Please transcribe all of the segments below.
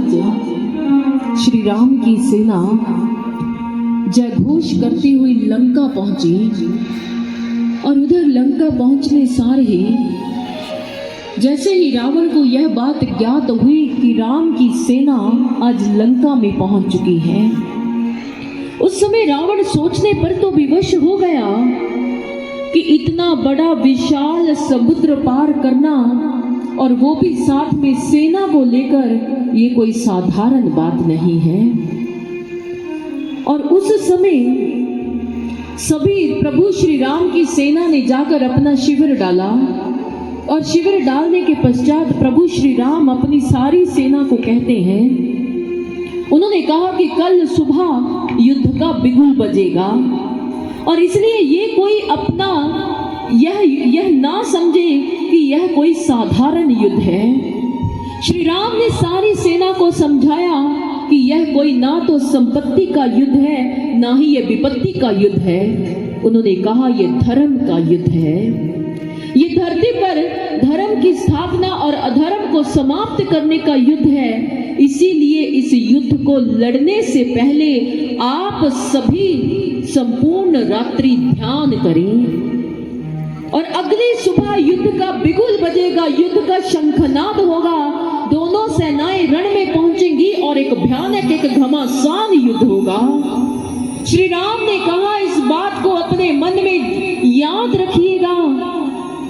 आज श्री राम की सेना जयघोष करती हुई लंका पहुंची और उधर लंका पहुंचने सार ही जैसे ही रावण को यह बात ज्ञात हुई कि राम की सेना आज लंका में पहुंच चुकी है, उस समय रावण सोचने पर तो विवश हो गया कि इतना बड़ा विशाल समुद्र पार करना और वो भी साथ में सेना को लेकर, ये कोई साधारण बात नहीं है। और उस समय सभी प्रभु श्री राम की सेना ने जाकर अपना शिविर डाला और शिविर डालने के पश्चात प्रभु श्री राम अपनी सारी सेना को कहते हैं, उन्होंने कहा कि कल सुबह युद्ध का बिगुल बजेगा और इसलिए ये कोई अपना यह ना समझे कि यह कोई साधारण युद्ध है। श्री राम ने सारी सेना को समझाया कि यह कोई ना तो संपत्ति का युद्ध है, ना ही यह विपत्ति का युद्ध है। उन्होंने कहा यह धर्म का युद्ध है। ये धरती पर धर्म की स्थापना और अधर्म को समाप्त करने का युद्ध है। इसीलिए इस युद्ध को लड़ने से पहले आप सभी संपूर्ण रात्रि ध्यान करें और अगली सुबह युद्ध का बिगुल बजेगा, युद्ध का शंखनाद होगा, दोनों सेनाएं रण में पहुंचेंगी और एक भयानक, एक घमासान युद्ध होगा। श्री राम ने कहा इस बात को अपने मन में याद रखिएगा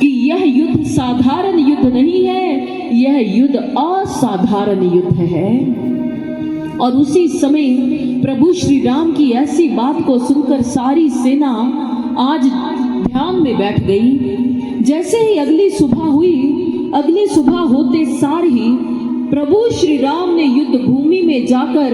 कि यह युद्ध साधारण युद्ध नहीं है, यह युद्ध असाधारण युद्ध है। और उसी समय प्रभु श्री राम की ऐसी बात को सुनकर सारी सेना आज ध्यान में बैठ गई। जैसे ही अगली सुबह हुई, अगली सुबह होते सार ही प्रभु श्री राम ने युद्ध भूमि में जाकर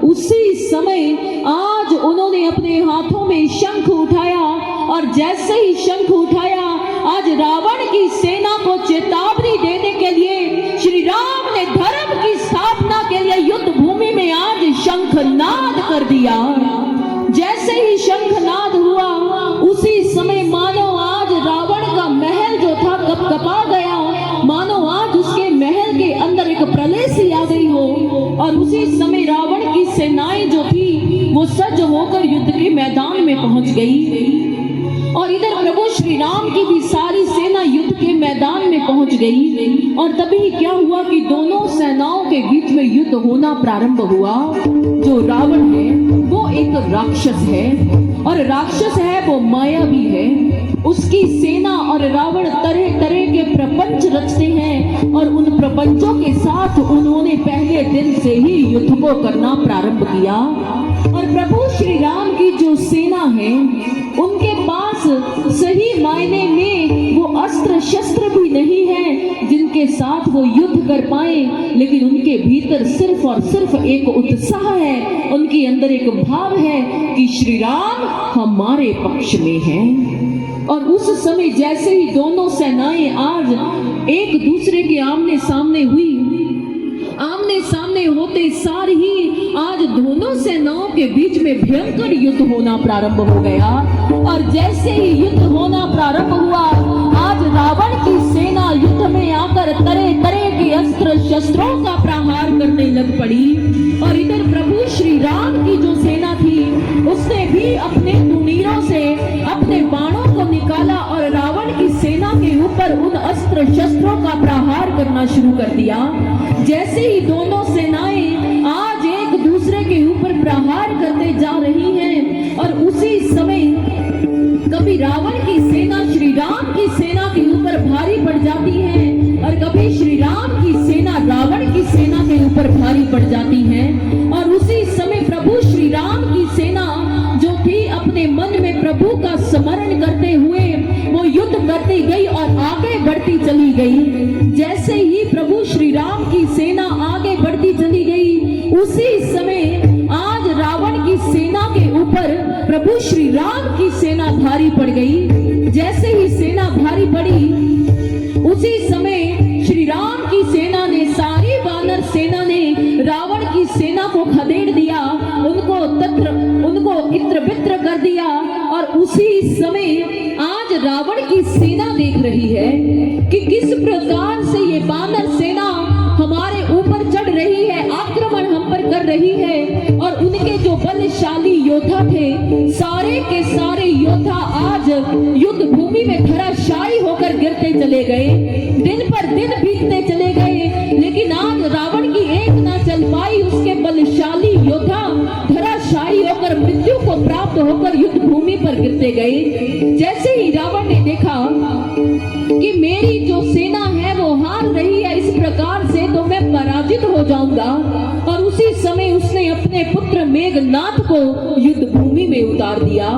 उसी समय आज उन्होंने अपने हाथों में शंख उठाया और जैसे ही शंख उठाया, आज रावण की सेना को चेतावनी देने के लिए श्री राम ने धर्म की स्थापना के लिए युद्ध भूमि में आज शंखनाद कर दिया। जैसे ही शंखनाद हुआ, उसी समय मानो आज रावण का महल जो था कपकपा गया, मानो आज उसके महल के अंदर एक प्रलय सी आ गई हो। और उसी समय रावण की सेनाएं जो थी वो सज्ज होकर युद्ध के मैदान में पहुंच गई और इधर प्रभु श्री राम की भी सारी सेना युद्ध के मैदान में पहुंच गई। और तभी क्या हुआ कि दोनों सेनाओं के बीच में युद्ध होना प्रारंभ हुआ। जो रावण है वो एक राक्षस है और राक्षस है वो मायावी है। उसकी सेना और रावण तरह तरह के प्रपंच रचते हैं और उन प्रपंचों के साथ उन्होंने पहले दिन से ही युद्ध को करना प्रारंभ किया। और प्रभु श्री राम की जो सेना है उनके पास सही मायने में वो अस्त्र शस्त्र भी नहीं है जिनके साथ वो युद्ध कर पाए, लेकिन उनके भीतर सिर्फ और सिर्फ एक उत्साह है, उनके अंदर एक भाव है कि श्री राम हमारे पक्ष में हैं। और उस समय जैसे ही दोनों सेनाएं आज एक दूसरे के आमने सामने हुई, आमने सामने होते सार ही आज दोनों सेनाओं के बीच में भयंकर युद्ध होना प्रारंभ हो गया। और जैसे ही युद्ध होना प्रारंभ हुआ, आज रावण की सेना युद्ध में आकर तरह तरह के अस्त्र शस्त्रों का प्रहार करने लग पड़ी। और इधर प्रभु श्री राम की जो सेना थी उसने भी अपने तुनीरों से अपने बाणों को निकाला और रावण की सेना के ऊपर उन अस्त्र शस्त्रों का प्रहार करना शुरू कर दिया। जैसे ही दोनों सेनाएं आज एक दूसरे के ऊपर प्रहार करते जा रही हैं और उसी समय कभी रावण की सेना श्री राम की सेना के ऊपर भारी पड़ जाती है और कभी श्री राम की सेना रावण की सेना के ऊपर भारी पड़ जाती है। और उसी समय प्रभु श्री राम की सेना जो थी अपने मन में प्रभु का स्मरण करते हुए वो युद्ध करती गई और आगे बढ़ती चली गई। जैसे ही प्रभु श्री राम की सेना आगे बढ़ती चली गई, उसी समय आज रावण की सेना के ऊपर प्रभु श्री राम की सेना भारी पड़ गई। जैसे ही सेना भारी पड़ी, उसी समय श्री राम की सेना ने, सारी वानर सेना ने रावण की सेना को खदेड़ दिया, उनको इत्र बित्र कर दिया। और उसी समय आज रावण की सेना देख रही है कि किस प्रकार से ये वानर सेना हमारे ऊपर चढ़ रही है, आक्रमण सारे योद्धा आज युद्ध भूमि में धराशायी होकर गिरते चले गए। दिन पर दिन बीतते चले गए, लेकिन आज रावण की एक ना चल पाई। उसके बलशाली योद्धा धराशायी होकर मृत्यु को प्राप्त होकर युद्ध भूमि पर गिरते गए। जैसे ही रावण ने देखा कि मेरी जो सेना है वो हार रही है इस प्रकार से, तो मैं पराजित हो जाऊंगा, और उसी समय उसने अपने पुत्र मेघनाथ को युद्ध भूमि में उतार दिया।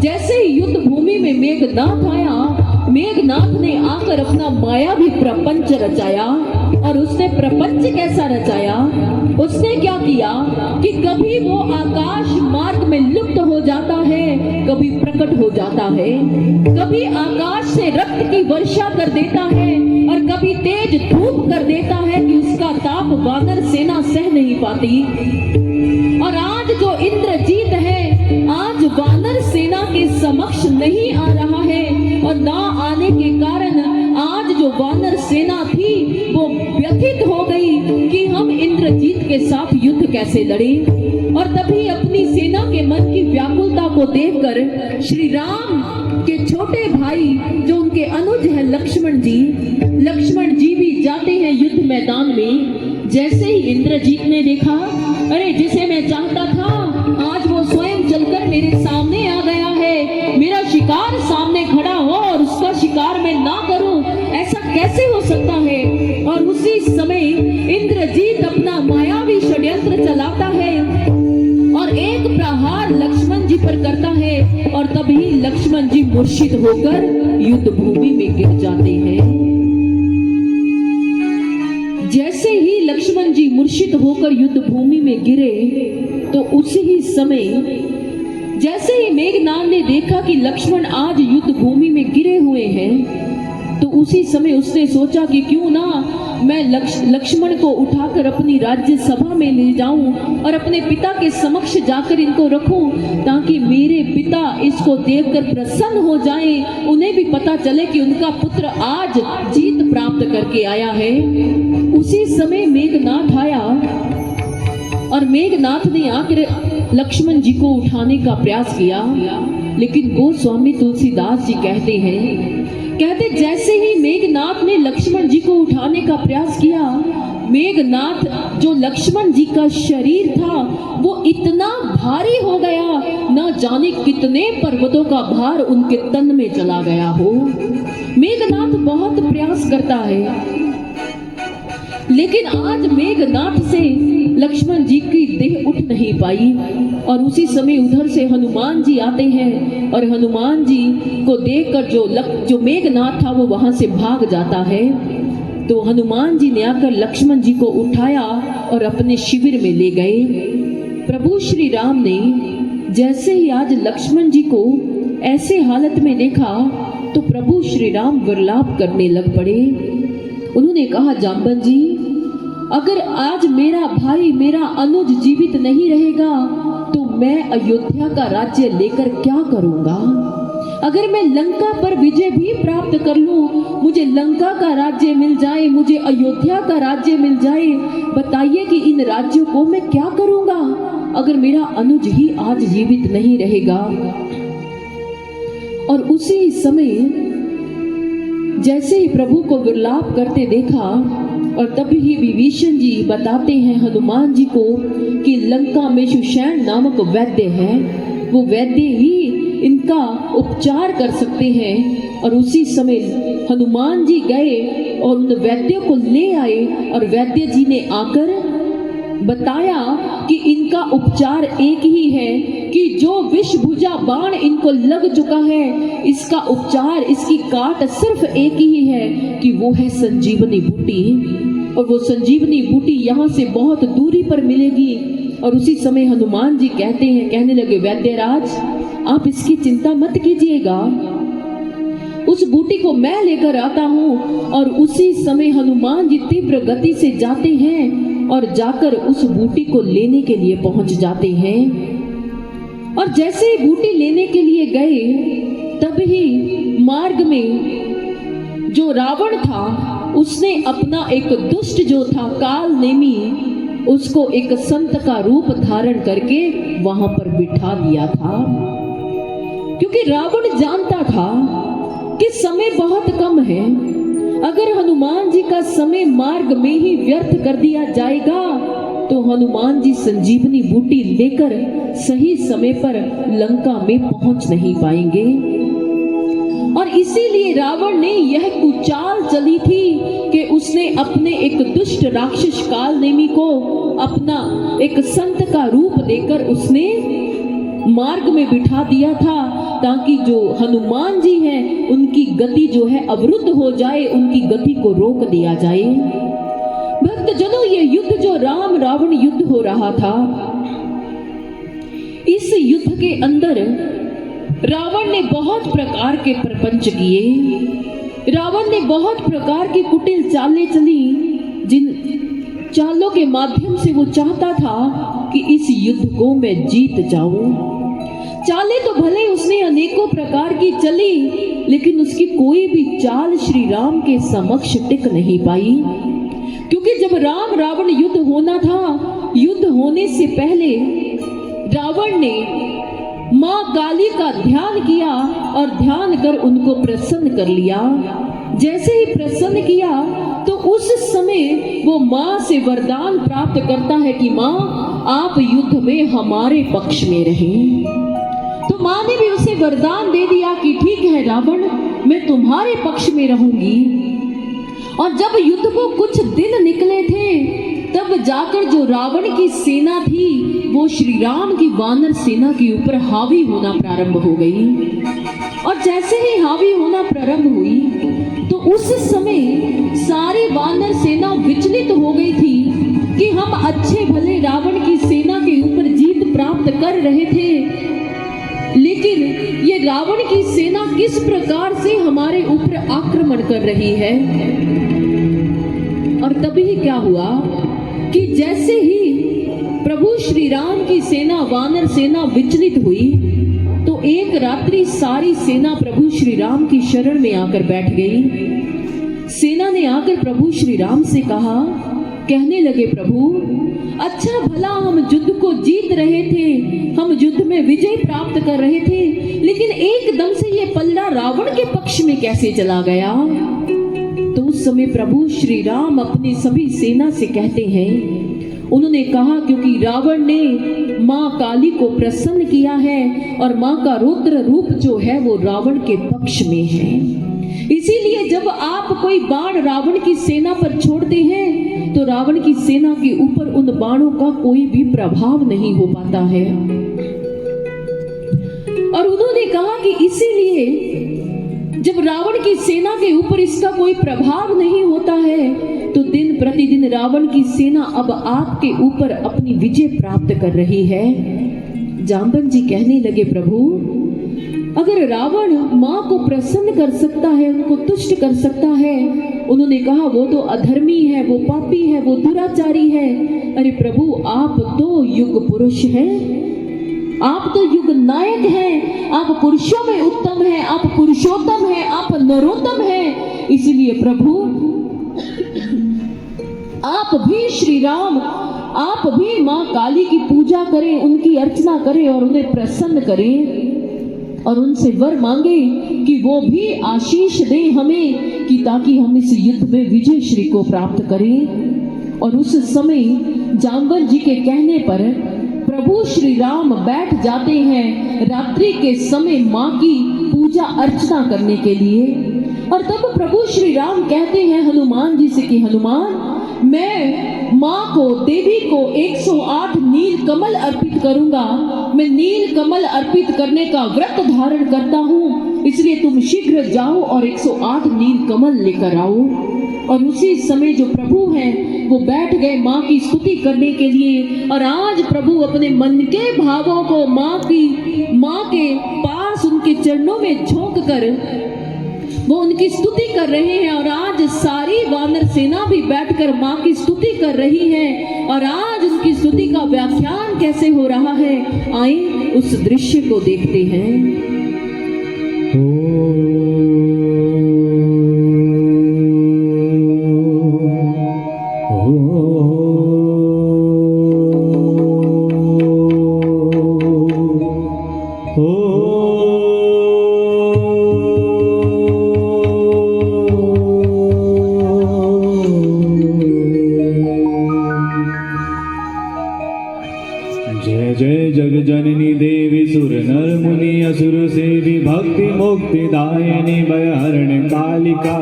जैसे ही युद्ध भूमि में मेघनाथ आया, मेघनाथ ने आकर अपना मायावी प्रपंच रचाया। और उसने प्रपंच कैसा रचाया? उसने क्या किया कि कभी वो आकाश मार्ग में लुप्त हो जाता है, कभी प्रकट हो जाता है, कभी आकाश से रक्त की वर्षा कर देता है और कभी तेज धूप कर देता है कि उसका ताप वानर सेना सह नहीं पाती। और आज जो इंद्रजीत है आज वानर सेना के समक्ष नहीं आ रहा है, और ना आने के कारण आज जो वानर सेना थी वो व्यथित हो गई कि हम इंद्रजीत के साथ युद्ध कैसे लड़ें। और तभी अपनी सेना के मन की व्याकुलता को देखकर श्री राम के छोटे भाई जो उनके अनुज है लक्ष्मण जी भी जाते हैं युद्ध मैदान में। जैसे ही इंद्रजीत ने देखा, अरे जिसे मैं चाहता था आज वो स्वयं चलकर मेरे सामने आ गया है, मेरा शिकार सामने खड़ा हो और उसका शिकार मैं ना करूं, ऐसा कैसे हो सकता है। और उसी समय इंद्रजीत अपना मायावी षड्यंत्र चलाता है और एक प्रहार लक्ष्मण जी पर करता है, और तभी लक्ष्मण जी मूर्छित होकर युद्ध भूमि में गिर जाते हैं। जैसे ही लक्ष्मण जी मूर्छित होकर युद्ध भूमि में गिरे, तो उसी ही समय जैसे ही मेघनाथ ने देखा कि लक्ष्मण आज युद्ध भूमि में गिरे हुए हैं, तो उसी समय उसने सोचा कि क्यों ना मैं लक्ष्मण को उठाकर अपनी राज्य सभा में ले जाऊं और अपने पिता के समक्ष जाकर इनको रखूं, ताकि मेरे पिता इसको देखकर प्रसन्न हो जाएं, उन्हें भी पता चले कि उनका पुत्र आज जीत प्राप्त करके आया है। उसी समय मेघनाथ आया और मेघनाथ ने आकर लक्ष्मण जी को उठाने का प्रयास किया, लेकिन गोस्वामी तुलसीदास जी कहते जैसे ही मेघनाथ ने लक्ष्मण जी को उठाने का प्रयास किया, मेघनाथ जो लक्ष्मण जी का शरीर था वो इतना भारी हो गया, न जाने कितने पर्वतों का भार उनके तन में चला गया हो। मेघनाथ बहुत प्रयास करता है, लेकिन आज मेघनाथ से लक्ष्मण जी की देह उठ नहीं पाई। और उसी समय उधर से हनुमान जी आते हैं, और हनुमान जी को देखकर जो मेघनाथ था वो वहां से भाग जाता है। तो हनुमान जी ने आकर लक्ष्मण जी को उठाया और अपने शिविर में ले गए। प्रभु श्री राम ने जैसे ही आज लक्ष्मण जी को ऐसे हालत में देखा, तो प्रभु श्री राम विलाप करने लग पड़े। उन्होंने कहा, जाम्बन जी, अगर आज मेरा भाई मेरा अनुज जीवित नहीं रहेगा तो मैं अयोध्या का राज्य लेकर क्या करूंगा। अगर मैं लंका पर विजय भी प्राप्त कर लूं, मुझे लंका का राज्य मिल जाए, मुझे अयोध्या का राज्य मिल जाए, बताइए कि इन राज्यों को मैं क्या करूंगा अगर मेरा अनुज ही आज जीवित नहीं रहेगा। और उसी समय जैसे ही प्रभु को विलाप करते देखा, और तभी ही विभीषण जी बताते हैं हनुमान जी को कि लंका में सुषेण नामक वैद्य है, वो वैद्य ही इनका उपचार कर सकते हैं। और उसी समय हनुमान जी गए और उन वैद्य को ले आए, और वैद्य जी ने आकर बताया कि इनका उपचार एक ही है कि जो विषभुजा बाण इनको लग चुका है, इसका उपचार, इसकी काट सिर्फ एक ही है कि वो है संजीवनी बूटी, और वो संजीवनी बूटी यहाँ से बहुत दूरी पर मिलेगी। और उसी समय हनुमान जी कहने लगे, वैद्यराज आप इसकी चिंता मत कीजिएगा, उस बूटी को मैं लेकर आता हूँ। और उसी समय हनुमान जी तीव्र गति से जाते हैं और जाकर उस बूटी को लेने के लिए पहुंच जाते हैं। और जैसे ही बूटी लेने के लिए गए, तभी मार्ग में जो रावण था उसने अपना एक दुष्ट जो था काल नेमी, उसको एक संत का रूप धारण करके वहां पर बिठा दिया था। क्योंकि रावण जानता था कि समय बहुत कम है। अगर हनुमान जी का समय मार्ग में ही व्यर्थ कर दिया जाएगा तो हनुमान जी संजीवनी बूटी लेकर सही समय पर लंका में पहुंच नहीं पाएंगे। और इसीलिए रावण ने यह कुचाल चली थी कि उसने अपने एक दुष्ट राक्षस कालनेमी को अपना एक संत का रूप देकर उसने मार्ग में बिठा दिया था, ताकि जो हनुमान जी हैं उनकी गति जो है अवरुद्ध हो जाए, उनकी गति को रोक दिया जाए। भक्तजनों, ये युद्ध जो राम रावण युद्ध हो रहा था, इस युद्ध के अंदर रावण ने बहुत प्रकार के प्रपंच किए। रावण ने बहुत प्रकार की कुटिल चालें चली, जिन चालों के माध्यम से वो चाहता था कि इस युद्ध को मैं जीत जाऊं। चालें तो भले उसने अनेकों प्रकार की चली, लेकिन उसकी कोई भी चाल श्री राम के समक्ष टिक नहीं पाई। क्योंकि जब राम रावण युद्ध होना था, युद्ध होने से पहले रावण ने मां काली का ध्यान किया और ध्यान कर उनको प्रसन्न कर लिया। जैसे ही प्रसन्न किया तो उस समय वो मां से वरदान प्राप्त करता है कि मां, आप युद्ध में हमारे पक्ष में रहें। तो मां ने भी उसे वरदान दे दिया कि ठीक है रावण, मैं तुम्हारे पक्ष में रहूंगी। और जब युद्ध को कुछ दिन निकले थे, तब जाकर जो रावण की सेना थी वो श्री राम की वानर सेना के ऊपर हावी होना प्रारंभ हो गई। और जैसे ही हावी होना प्रारंभ हुई तो उस समय सारी वानर सेना विचलित हो गई थी कि हम अच्छे भले रावण की सेना के ऊपर जीत प्राप्त कर रहे थे, लेकिन ये रावण की सेना किस प्रकार से हमारे ऊपर आक्रमण कर रही है। और तभी क्या हुआ कि जैसे ही प्रभु श्री राम की सेना वानर सेना विचलित हुई तो एक रात्रि सारी सेना प्रभु श्री राम की शरण में आकर बैठ गई। सेना ने आकर प्रभु श्री राम से कहा, कहने लगे, प्रभु अच्छा भला हम युद्ध को जीत रहे थे, हम युद्ध में विजय प्राप्त कर रहे थे, लेकिन एकदम से ये पल्ला रावण के पक्ष में कैसे चला गया। तो उस समय प्रभु श्री राम अपनी सभी सेना से कहते हैं, उन्होंने कहा क्योंकि रावण ने मां काली को प्रसन्न किया है और मां का रुद्र रूप जो है वो रावण के पक्ष में है। इसीलिए जब आप कोई बाण रावण की सेना पर छोड़ते हैं तो रावण की सेना के ऊपर उन बाणों का कोई भी प्रभाव नहीं हो पाता है। और उन्होंने कहा कि इसीलिए जब रावण की सेना के ऊपर इसका कोई प्रभाव नहीं होता है तो दिन प्रतिदिन रावण की सेना अब आपके ऊपर अपनी विजय प्राप्त कर रही है। जाम्बन जी कहने लगे, प्रभु अगर रावण मां को प्रसन्न कर सकता है, उनको तुष्ट कर सकता है, उन्होंने कहा वो तो अधर्मी है, वो पापी है, वो दुराचारी है। अरे प्रभु, आप तो युग पुरुष हैं, आप तो युग नायक हैं, आप पुरुषों में उत्तम हैं, आप पुरुषोत्तम हैं, आप नरोत्तम हैं। इसलिए प्रभु आप भी श्री राम, आप भी मां काली की पूजा करें, उनकी अर्चना करें और उन्हें प्रसन्न करें और उनसे वर मांगे कि वो भी आशीष दें हमें कि ताकि हम इस युद्ध में विजय श्री को प्राप्त करें। और उस समय जाम्बन जी के कहने पर प्रभु श्री राम बैठ जाते हैं रात्रि के समय मां की पूजा अर्चना करने के लिए। और तब प्रभु श्री राम कहते हैं हनुमान जी से कि हनुमान, मैं मां को, देवी को 108 नील कमल अर्पित करूंगा। मैं नील कमल अर्पित करने का व्रत धारण करता हूं, इसलिए तुम शीघ्र जाओ और 108 नील कमल लेकर आओ। और उसी समय जो प्रभु हैं वो बैठ गए मां की स्तुति करने के लिए। और आज प्रभु अपने मन के भावों को मां के पास उनके चरणों में झोंक कर वो उनकी स्तुति कर रहे हैं। और आज सारी वानर सेना भी बैठकर मां की स्तुति कर रही है। और आज उनकी स्तुति का व्याख्यान कैसे हो रहा है, आइए उस दृश्य को देखते हैं। Oh भक्ति मुक्तिदायिनी भयहरण कालिका।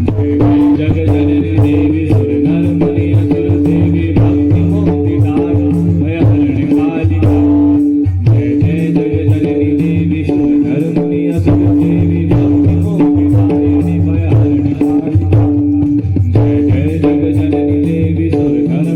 जय जय जग जननी देवी सुर नर मुनि असुर देवी भक्ति मुक्तिदायिनी भयहरण कालिका। जय जय जग जननी देवी सुर नर मुनि असुर देवी भक्ति मुक्तिदायिनी भयहरण कालिका। जय जय जग जननी देवी सुर नर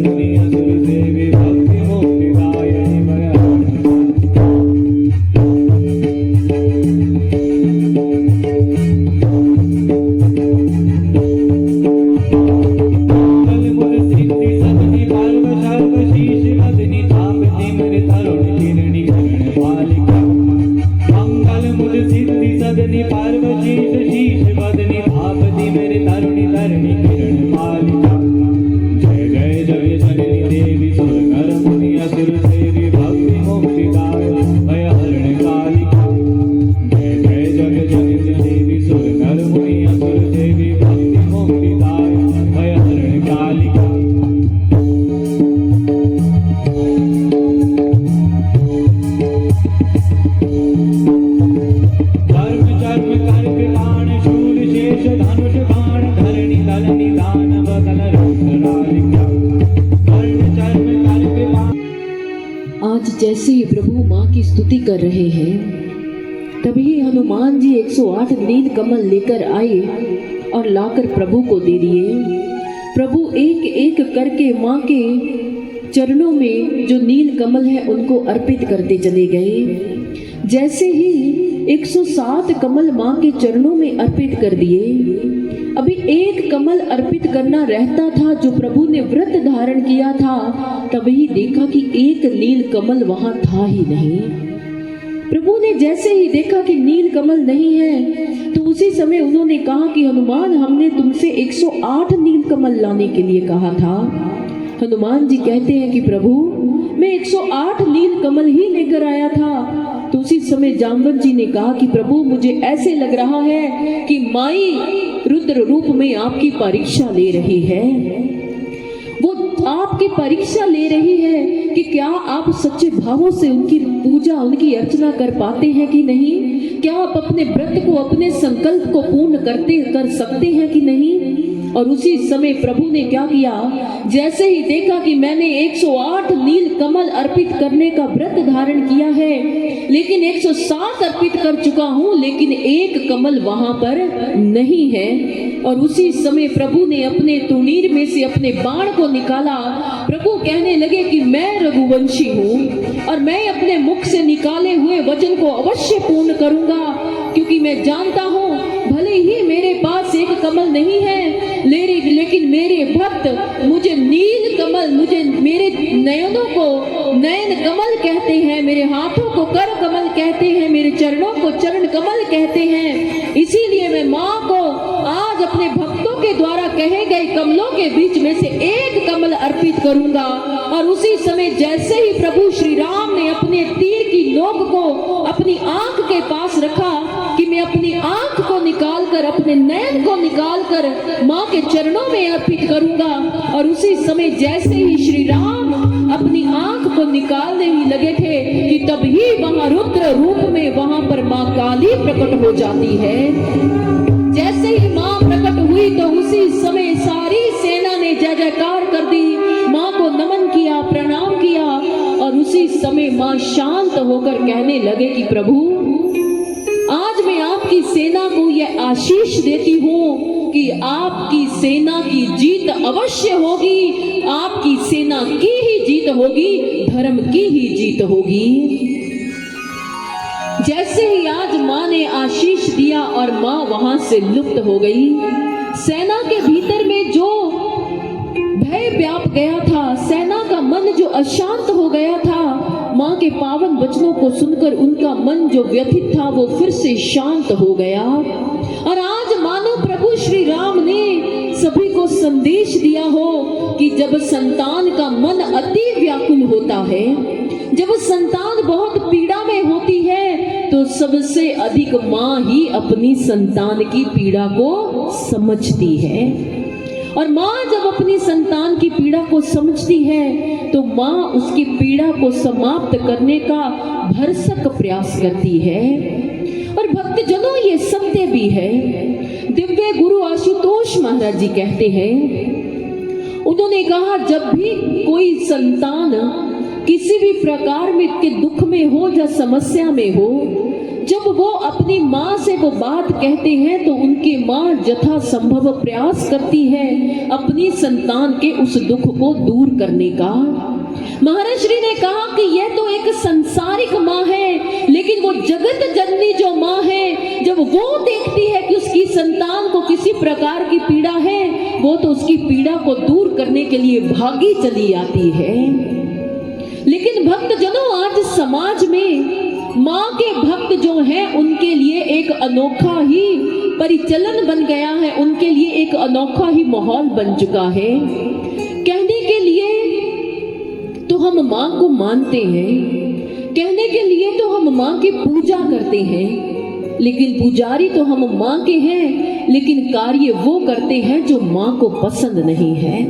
मुनि असुर देवी भक्ति मुक्तिदायिनी भयहरण आज जैसे ही प्रभु माँ की स्तुति कर रहे हैं, तभी हनुमान जी 108 नील कमल लेकर आए और लाकर प्रभु को दे दिए। प्रभु एक एक करके माँ के चरणों में जो नील कमल है उनको अर्पित करते चले गए। जैसे ही 107 कमल माँ के चरणों में अर्पित कर दिए, अभी एक कमल अर्पित करना रहता था जो प्रभु ने व्रत धारण किया था। तभी देखा कि एक नील कमल वहां था ही नहीं। प्रभु ने जैसे ही देखा कि नील कमल नहीं है, तो उसी समय उन्होंने कहा कि हनुमान, हमने तुमसे 108 नील कमल लाने के लिए कहा था। हनुमान जी कहते हैं कि प्रभु, मैं 108 नील कमल ही लेकर आया था। तो उसी समय जाम्बवंत जी ने कहा कि प्रभु, मुझे ऐसे लग रहा है कि माई रुद्र रूप में आपकी परीक्षा ले रही है। वो आपकी परीक्षा ले रही है कि क्या आप सच्चे भावों से उनकी पूजा, उनकी अर्चना कर पाते हैं कि नहीं। क्या आप अपने व्रत को, अपने संकल्प को पूर्ण कर सकते हैं कि नहीं। और उसी समय प्रभु ने क्या किया, जैसे ही देखा कि मैंने 108 नील कमल अर्पित करने का व्रत धारण किया है, लेकिन 107 अर्पित कर चुका हूं, लेकिन एक कमल वहां पर नहीं है। और उसी समय प्रभु ने अपने तुनीर में से अपने बाण को निकाला। प्रभु कहने लगे कि मैं रघुवंशी हूँ और मैं अपने मुख से निकाले हुए वचन को अवश्य पूर्ण करूंगा, क्योंकि मैं जानता हूँ भले ही मेरे पास एक कमल नहीं है, लेकिन मेरे भक्त मुझे नील कमल, मुझे मेरे नयनों को नयन कमल कहते हैं, मेरे हाथों को कर कमल कहते हैं, मेरे चरणों को चरण कमल कहते हैं। इसीलिए मैं माँ को आज अपने भक्तों के द्वारा कहे गए कमलों के बीच में से एक कमल अर्पित करूंगा। और उसी समय जैसे ही प्रभु श्री राम ने अपने तीर की नोक को अपनी आंख के पास रखा कि मैं अपनी आंख को निकालकर, अपने नयन को निकालकर माँ के चरणों में अर्पित करूंगा। और उसी समय जैसे ही श्री राम अपनी आंख को निकालने ही लगे थे कि तभी वहां रुद्र रूप में वहां पर माँ काली प्रकट हो जाती है। जैसे ही माँ प्रकट हुई तो उसी समय सारी सेना ने जय जयकार कर दी, माँ को नमन किया, प्रणाम किया। और उसी समय माँ शांत होकर कहने लगे कि प्रभु, आज मैं आपकी सेना को यह आशीष देती हूँ कि आपकी सेना की जीत अवश्य होगी, आपकी सेना की ही जीत होगी, धर्म की ही जीत होगी। जैसे ही आज माँ ने आशीष दिया और माँ वहां से लुप्त हो गई, सेना के भीतर में जो भय व्याप गया था, सेना का मन जो अशांत हो गया था, माँ के पावन वचनों को सुनकर उनका मन जो व्यथित था वो फिर से शांत हो गया। और आज मानो प्रभु श्री राम ने सभी को संदेश दिया हो कि जब संतान का मन अति व्याकुल होता है, जब संतान बहुत पीड़ा में होती है, तो सबसे अधिक माँ ही अपनी संतान की पीड़ा को समझती है। और माँ जब अपनी संतान की पीड़ा को समझती है तो माँ उसकी पीड़ा को समाप्त करने का भरसक प्रयास करती है। और भक्त भी है। दिव्य गुरु आशुतोष महाराज जी कहते हैं, उन्होंने कहा जब भी कोई संतान किसी भी प्रकार में के दुख में हो या समस्या में हो, जब वो अपनी माँ से वो बात कहते हैं तो उनकी माँ यथासंभव प्रयास करती है अपनी संतान के उस दुख को दूर करने का। महाराज श्री ने कहा कि यह तो एक संसारिक माँ है, लेकिन वो जगत जननी जो माँ है, जब वो देखती है कि उसकी संतान को किसी प्रकार की पीड़ा है, वो तो उसकी पीड़ा को दूर करने के लिए भागी चली आती है। लेकिन भक्तजनों, आज समाज में माँ के भक्त जो हैं उनके लिए एक अनोखा ही परिचलन बन गया है, उनके लिए एक अनोखा ही माहौल बन चुका है। कहने के लिए तो हम माँ को मानते हैं, कहने के लिए तो हम माँ की पूजा करते हैं, लेकिन पुजारी तो हम माँ के हैं, लेकिन कार्य वो करते हैं जो माँ को पसंद नहीं है।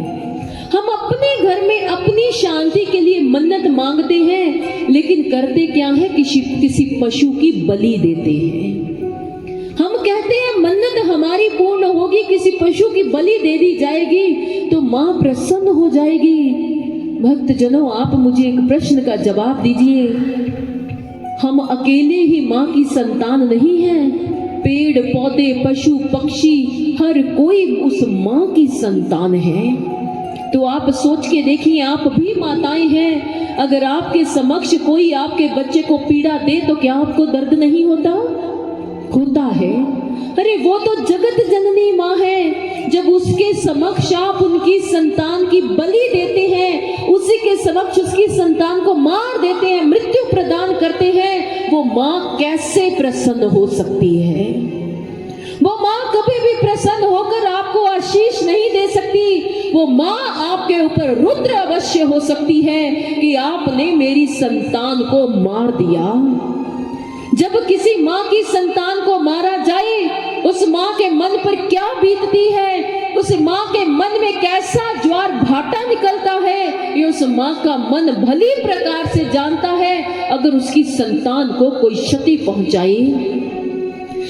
हम अपने घर में अपनी शांति के लिए मन्नत मांगते हैं, लेकिन करते क्या है, किसी पशु की बलि देते हैं। हम कहते हैं मन्नत हमारी पूर्ण होगी, किसी पशु की बलि दे दी जाएगी तो माँ प्रसन्न हो जाएगी। भक्तजनों, आप मुझे एक प्रश्न का जवाब दीजिए, हम अकेले ही माँ की संतान नहीं हैं? पेड़ पौधे पशु पक्षी हर कोई उस माँ की संतान है। तो आप सोच के देखिए, आप भी माताएं हैं, अगर आपके समक्ष कोई आपके बच्चे को पीड़ा दे तो क्या आपको दर्द नहीं होता? होता है। अरे वो तो जगत जननी माँ है, जब उसके समक्ष आप उनकी संतान की बलि देते हैं, उसी के समक्ष उसकी संतान को मार देते हैं, मृत्यु प्रदान करते हैं, वो माँ कैसे प्रसन्न हो सकती है? वो माँ कभी भी प्रसन्न होकर आपको आशीष नहीं दे सकती। वो माँ आपके ऊपर रुद्र अवश्य हो सकती है कि आपने मेरी संतान को मार दिया। जब किसी माँ की संतान को मारा जाए, उस माँ के मन पर क्या बीतती है, उस माँ के मन में कैसा ज्वार भाटा निकलता है, ये उस माँ का मन भली प्रकार से जानता है अगर उसकी संतान को कोई क्षति पहुंचाए।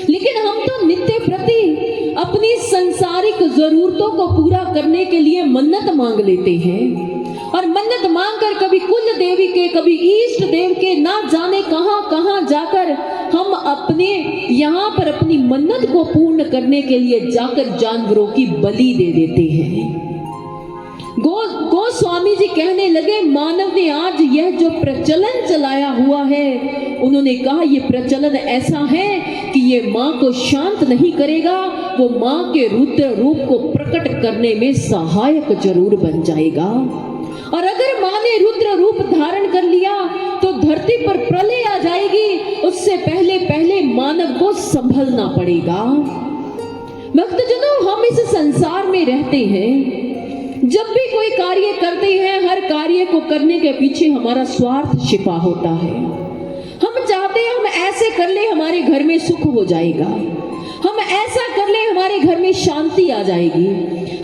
लेकिन हम तो नित्य प्रति अपनी सांसारिक जरूरतों को पूरा करने के लिए मन्नत मांग लेते हैं, और मन्नत मांगकर कभी कुल देवी के, कभी इष्ट देव के, ना जाने कहां कहां जाकर हम अपने यहाँ पर अपनी मन्नत को पूर्ण करने के लिए जाकर जानवरों की बलि दे देते हैं। गोस्वामी जी कहने लगे, मानव ने आज यह जो प्रचलन चलाया हुआ है, उन्होंने कहा ये प्रचलन ऐसा है कि ये माँ को शांत नहीं करेगा, वो माँ के रुद्र रूप को प्रकट करने में सहायक जरूर बन जाएगा। और अगर माँ ने रुद्र रूप धारण कर लिया तो धरती पर प्रलय आ जाएगी, उससे पहले पहले मानव को संभलना पड़ेगा। भक्तजनों, हम इस संसार में रहते हैं, जब भी कोई कार्य करते हैं, हर कार्य को करने के पीछे हमारा स्वार्थ छिपा होता है। हम चाहते हैं हम ऐसे कर ले हमारे घर में सुख हो जाएगा, हम ऐसा कर ले हमारे घर में शांति आ जाएगी,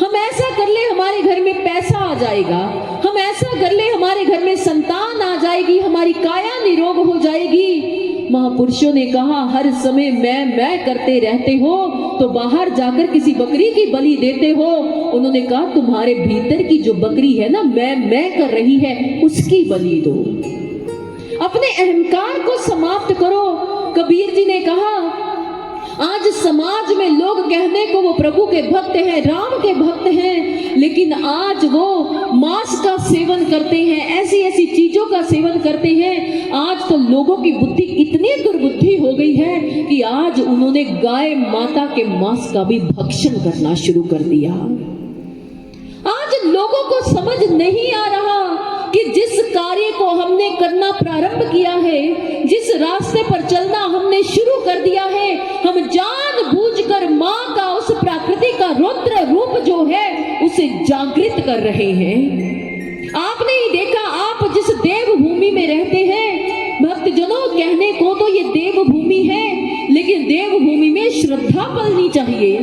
हम ऐसा कर ले हमारे घर में पैसा आ जाएगा, हम ऐसा कर ले हमारे घर में संतान आ जाएगी, हमारी काया निरोग हो जाएगी। महापुरुषों ने कहा, हर समय मैं करते रहते हो तो बाहर जाकर किसी बकरी की बलि देते हो। उन्होंने कहा, तुम्हारे भीतर की जो बकरी है ना, मैं कर रही है, उसकी बलि दो। अपने अहंकार को समाप्त करो। कबीर जी ने कहा, आज समाज में लोग कहने को वो प्रभु के भक्त हैं, राम के भक्त हैं, लेकिन आज वो मांस का सेवन करते हैं, ऐसी ऐसी चीजों का सेवन करते हैं। आज तो लोगों की बुद्धि इतनी दुर्बुद्धि हो गई है कि आज उन्होंने गाय माता के मांस का भी भक्षण करना शुरू कर दिया। आज लोगों को समझ नहीं आ रहा कि जिस कार्य को हमने करना प्रारंभ किया है, जिस रास्ते पर चलना हमने शुरू कर दिया है, हम जानबूझकर माँ का उस प्रकृति का रुद्र रूप जो है उसे जागृत कर रहे हैं। आपने ही देखा, आप जिस देवभूमि में रहते हैं, भक्तजनों, कहने को तो ये देवभूमि है, लेकिन देवभूमि में श्रद्धा पलनी चाहिए,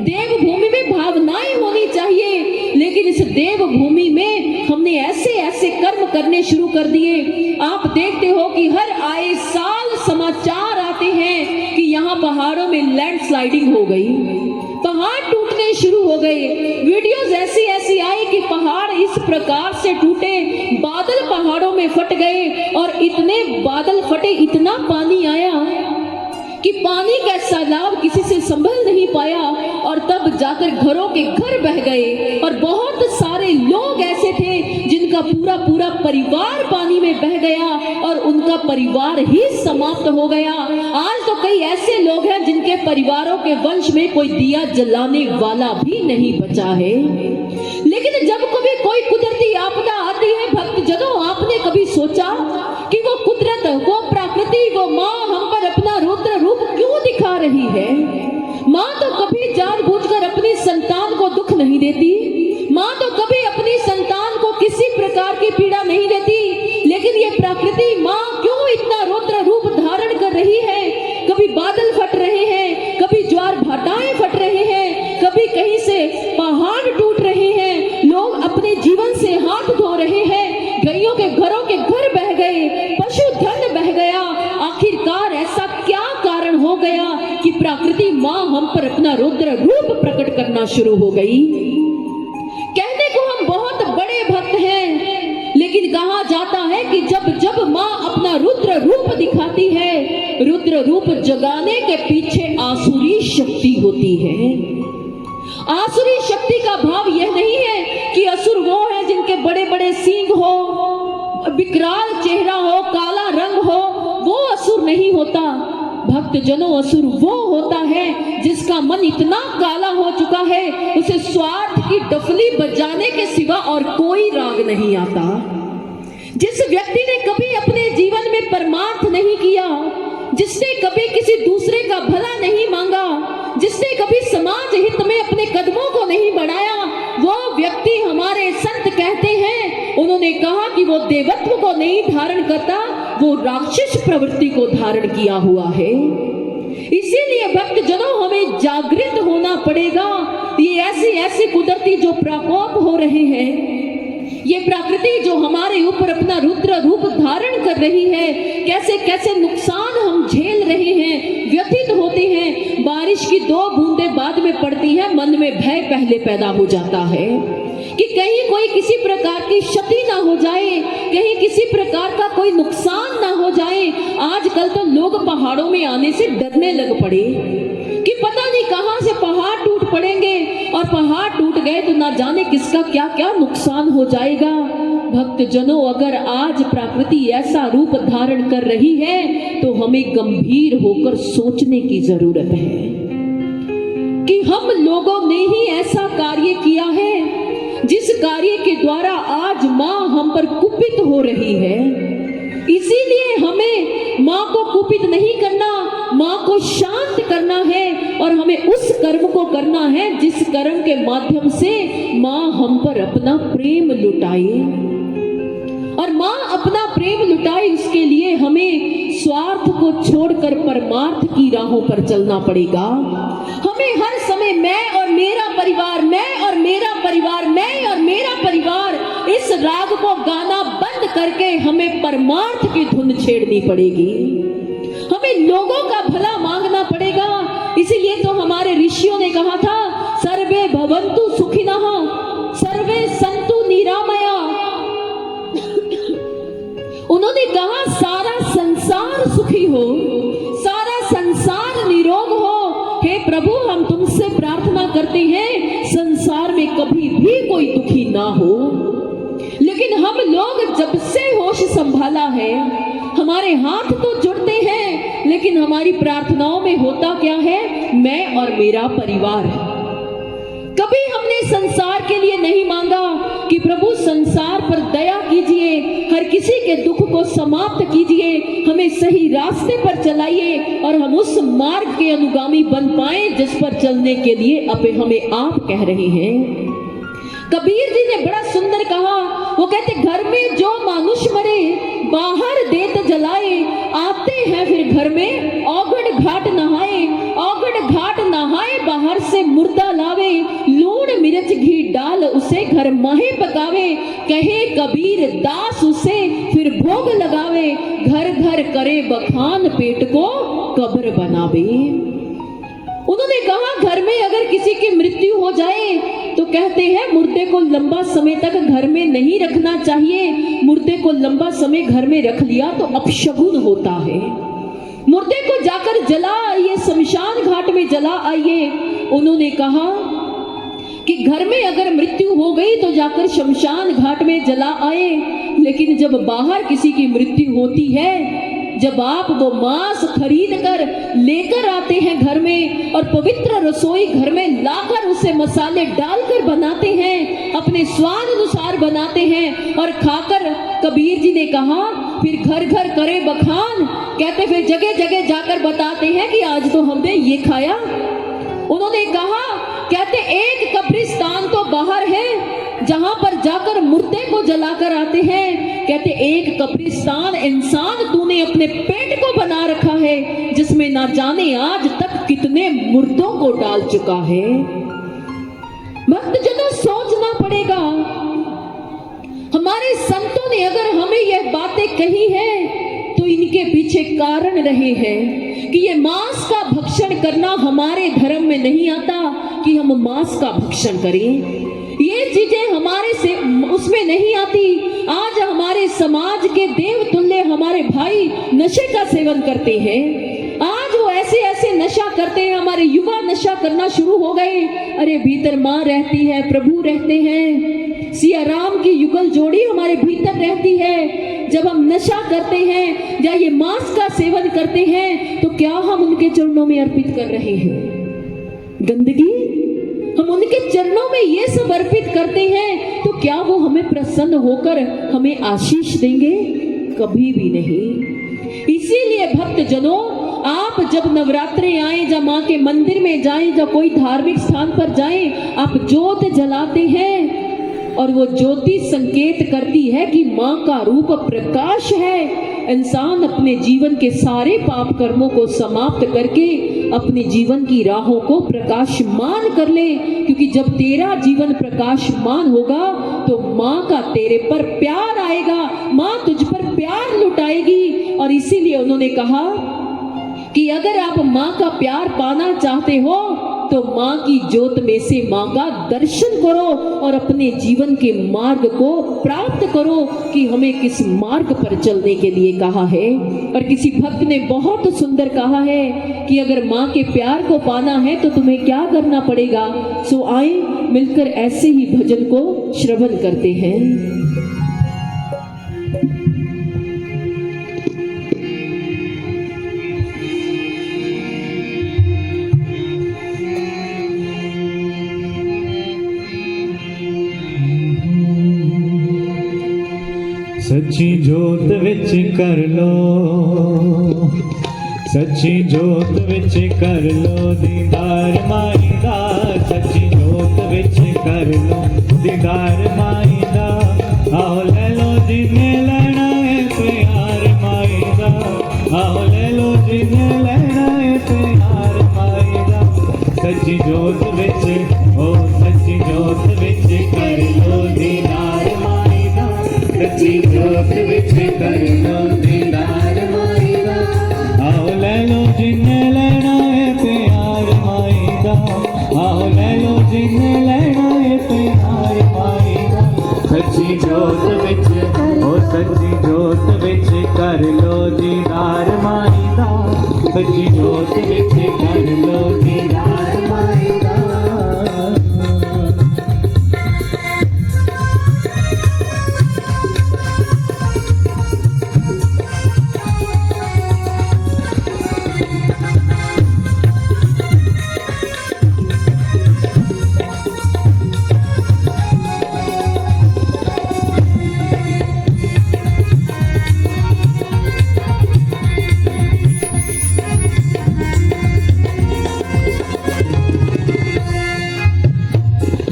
देवभूमि में भावनाएं होनी चाहिए। लेकिन इस देवभूमि में हमने ऐसे ऐसे कर्म करने शुरू कर दिए। आप देखते हो कि हर आए साल समाचार आते हैं कि यहाँ पहाड़ों में लैंडस्लाइडिंग हो गई, पहाड़ टूटने शुरू हो गए। वीडियोस ऐसी ऐसी आई कि पहाड़ इस प्रकार से टूटे, बादल पहाड़ों में फट गए और इतने बादल फटे, इतना पानी आया कि पानी का सैलाब किसी से संभल नहीं पाया और तब जाकर घरों के घर बह गए और बहुत सारे लोग ऐसे थे जिनका पूरा पूरा परिवार पानी में बह गया और उनका परिवार ही समाप्त हो गया। आज तो कई ऐसे लोग हैं जिनके परिवारों के वंश में कोई दिया जलाने वाला भी नहीं बचा है। लेकिन जब कभी कोई कुदरती आपदा आती है भक्तजनों, आपने कभी सोचा कि वो कुदरत, वो प्रकृति, वो माँ हम पर अपना रुद्र रूप क्यों दिखा रही है? माँ तो कभी जानबूझकर अपनी संतान को दुख नहीं देती, माँ तो कभी अपनी संतान को किसी प्रकार की पीड़ा नहीं देती, लेकिन ये प्रकृति माँ क्यों इतना रुद्र रूप धारण कर रही है? कभी बादल फट रहे हैं, कभी ज्वार भाटाएं फट रहे हैं, कभी कहीं से पहाड़ टूट रहे हैं, लोग अपने जीवन से हाथ धो रहे हैं, गैयों के घरों के घर बह गए, पशुधन बह गया। आखिरकार ऐसा क्या कारण हो गया कि प्रकृति माँ हम पर अपना रुद्र रूप प्रकट करना शुरू हो गई? कहने को हम बहुत बड़े भक्त हैं, लेकिन कहा जाता है कि जब जब माँ अपना रुद्र रूप दिखाती है, रुद्र रूप जगाने के पीछे आसुरी शक्ति होती है। आसुरी शक्ति का भाव यह नहीं है कि असुर वो है जिनके बड़े बड़े सींग हो, विकराल चेहरा हो, काला रंग हो, वो असुर नहीं होता। भक्तजनों, असुर वो होता है जिसका मन इतना काला हो चुका है, उसे स्वार्थ की डफली बजाने के सिवा और कोई राग नहीं आता। जिस व्यक्ति ने कभी अपने जीवन में परमार्थ नहीं किया, जिसने कभी किसी दूसरे का भला नहीं मांगा, जिसने कभी समाज हित में अपने कदमों को नहीं बढ़ाया, वो व्यक्ति, हमारे संत कहते हैं, उन्होंने कहा कि वो देवत्व को नहीं धारण करता, वो राक्षस प्रवृत्ति को धारण किया हुआ है। इसीलिए भक्तजनों, हमें जागृत होना पड़ेगा। ये ऐसे कुदरती जो प्रकोप हो रहे हैं, ये प्रकृति जो हमारे ऊपर अपना रुद्र रूप धारण कर रही है, कैसे कैसे नुकसान हम झेल रहे हैं, व्यथित होते हैं। बारिश की 2 बूंदें बाद में पड़ती है, मन में भय पहले पैदा हो जाता है कि कहीं कोई किसी प्रकार की क्षति ना हो जाए, कहीं किसी प्रकार का कोई नुकसान ना हो जाए। आजकल तो लोग पहाड़ों में आने से डरने लग पड़े कि पता नहीं कहां से पहाड़ टूट पड़ेंगे, और पहाड़ टूट गए तो ना जाने किसका क्या क्या नुकसान हो जाएगा। भक्तजनों, अगर आज प्रकृति ऐसा रूप धारण कर रही है तो हमें गंभीर होकर सोचने की जरूरत है कि हम लोगों ने ही ऐसा कार्य किया है जिस कार्य के द्वारा आज माँ हम पर कुपित हो रही है। इसीलिए हमें माँ को कुपित नहीं करना, माँ को शांत करना है, और हमें उस कर्म को करना है जिस कर्म के माध्यम से माँ हम पर अपना प्रेम लुटाए। और माँ अपना प्रेम लुटाए, इसके लिए हमें स्वार्थ को छोड़कर परमार्थ की राहों पर चलना पड़ेगा। हमें हर समय मैं और मेरा परिवार, मैं और मेरा परिवार, मैं और मेरा परिवार, इस राग को गाना बंद करके हमें परमार्थ की धुन छेड़नी पड़ेगी। हमें लोगों का भला मांगना पड़ेगा। इसीलिए तो हमारे ऋषियों ने कहा था, सर्वे भवन्तु सुखिनः सर्वे सन्तु निरामया। उन्होंने कहा सारा संसार सुखी हो, सारा संसार निरोग हो। हे प्रभु, हम तुमसे प्रार्थना करते हैं संसार में कभी भी कोई दुखी ना हो। लेकिन हम लोग जब से होश संभाला है, हमारे हाथ तो जुड़ते हैं, लेकिन हमारी प्रार्थनाओं में होता क्या है? मैं और मेरा परिवार। कभी हमने संसार के लिए नहीं मांगा कि प्रभु संसार पर दया कीजिए, हर किसी के दुख को समाप्त कीजिए, हमें सही रास्ते पर चलाइए और हम उस मार्ग के अनुगामी बन पाए जिस पर चलने के लिए अब हमें आप कह रहे हैं। कबीर जी ने बड़ा सुंदर कहा, वो कहते घर में जो मानुष मरे बाहर देत जलाए, आते हैं फिर घर में औगड़ घाट नहाए, औगड़ घाट नहाए बाहर से मुर्दा लावे, लूण मिर्च घी डाल डाल उसे घर माहे पकावे, कहे कबीर दास उसे फिर भोग लगावे, घर घर करे बखान पेट को कब्र बनावे। उन्होंने कहा घर में अगर किसी की मृत्यु हो जाए तो कहते हैं मुर्दे को लंबा समय तक घर में नहीं रखना चाहिए, मुर्दे को लंबा समय घर में रख लिया तो अपशगुन होता है। मुर्दे को जाकर जला आइए, शमशान घाट में जला आइए। उन्होंने कहा कि घर में अगर मृत्यु हो गई तो जाकर शमशान घाट में जला आए, लेकिन जब बाहर किसी की मृत्यु होती है, जब आप वो मांस खरीद कर लेकर आते हैं घर में और पवित्र रसोई घर में लाकर उसे मसाले डालकर बनाते हैं, अपने स्वाद अनुसार बनाते हैं और खाकर, कबीर जी ने कहा फिर घर घर करे बखान, कहते फिर जगह जगह जाकर बताते हैं कि आज तो हमने ये खाया। उन्होंने कहा, कहते एक कब्रिस्तान तो बाहर है जहां पर जाकर मुर्दे को जलाकर आते हैं, कहते एक कब्रिस्तान इंसान तूने अपने पेट को बना रखा है जिसमें ना जाने आज तक कितने मुर्दों को डाल चुका है। भक्तजनों, सोचना पड़ेगा। हमारे संतों ने अगर हमें यह बातें कही हैं तो इनके पीछे कारण रहे हैं कि ये मांस का भक्षण करना हमारे धर्म में नहीं आता कि हम मांस का भक्षण करें। ये चीजें हमारे से उसमें नहीं आती। आज हमारे समाज के देव तुल्य हमारे भाई नशे का सेवन करते हैं। आज वो ऐसे ऐसे नशा करते हैं, हमारे युवा नशा करना शुरू हो गए। अरे भीतर माँ रहती है, प्रभु रहते हैं, सिया राम की युगल जोड़ी हमारे भीतर रहती है। जब हम नशा करते हैं या ये मांस का सेवन करते हैं तो क्या हम उनके चरणों में अर्पित कर रहे हैं गंदगी? हम उनके चरणों में ये सब अर्पित करते हैं तो क्या वो हमें प्रसन्न होकर हमें आशीष देंगे? कभी भी नहीं। इसीलिए भक्तजनों, आप जब नवरात्रे आए, जब माँ के मंदिर में जाएं, जब कोई धार्मिक स्थान पर जाएं, आप जोत जलाते हैं और वो ज्योति संकेत करती है कि माँ का रूप प्रकाश है। इंसान अपने जीवन के सारे पाप कर्मों को समाप्त करके अपने जीवन की राहों को प्रकाशमान कर ले, क्योंकि जब तेरा जीवन प्रकाशमान होगा तो माँ का तेरे पर प्यार आएगा, माँ तुझ पर प्यार लुटाएगी। और इसीलिए उन्होंने कहा कि अगर आप माँ का प्यार पाना चाहते हो तो माँ की ज्योत में से माँ का दर्शन करो और अपने जीवन के मार्ग को प्राप्त करो कि हमें किस मार्ग पर चलने के लिए कहा है। और किसी भक्त ने बहुत सुंदर कहा है कि अगर माँ के प्यार को पाना है तो तुम्हें क्या करना पड़ेगा। सो आए मिलकर ऐसे ही भजन को श्रवण करते हैं। सच्ची जोत विच कर लो, सच्ची जोत विच कर लो दीदार माई दा, सच्ची जोत विच कर लो दीदार माई दा। आओ ले लो जिन्ने लेना है प्यार माई दा, आओ ले लो जिन्ने लेना है प्यार माई दा। सच्ची जोत विच, ओ सच्ची जोत विच कर लो दीदार माई दा, सच्ची जोत विच कर लो दीदार माई दा। आओ ले लो जिन्ने लेना है प्यार माई दा, आओ ले लो जिन्ने लेना है प्यार माई दा। सच्ची जोत विच, ओ सच्ची जोत विच कर लो दीदार माई दा, सच्ची जोत विच कर लो दीदार माई दा।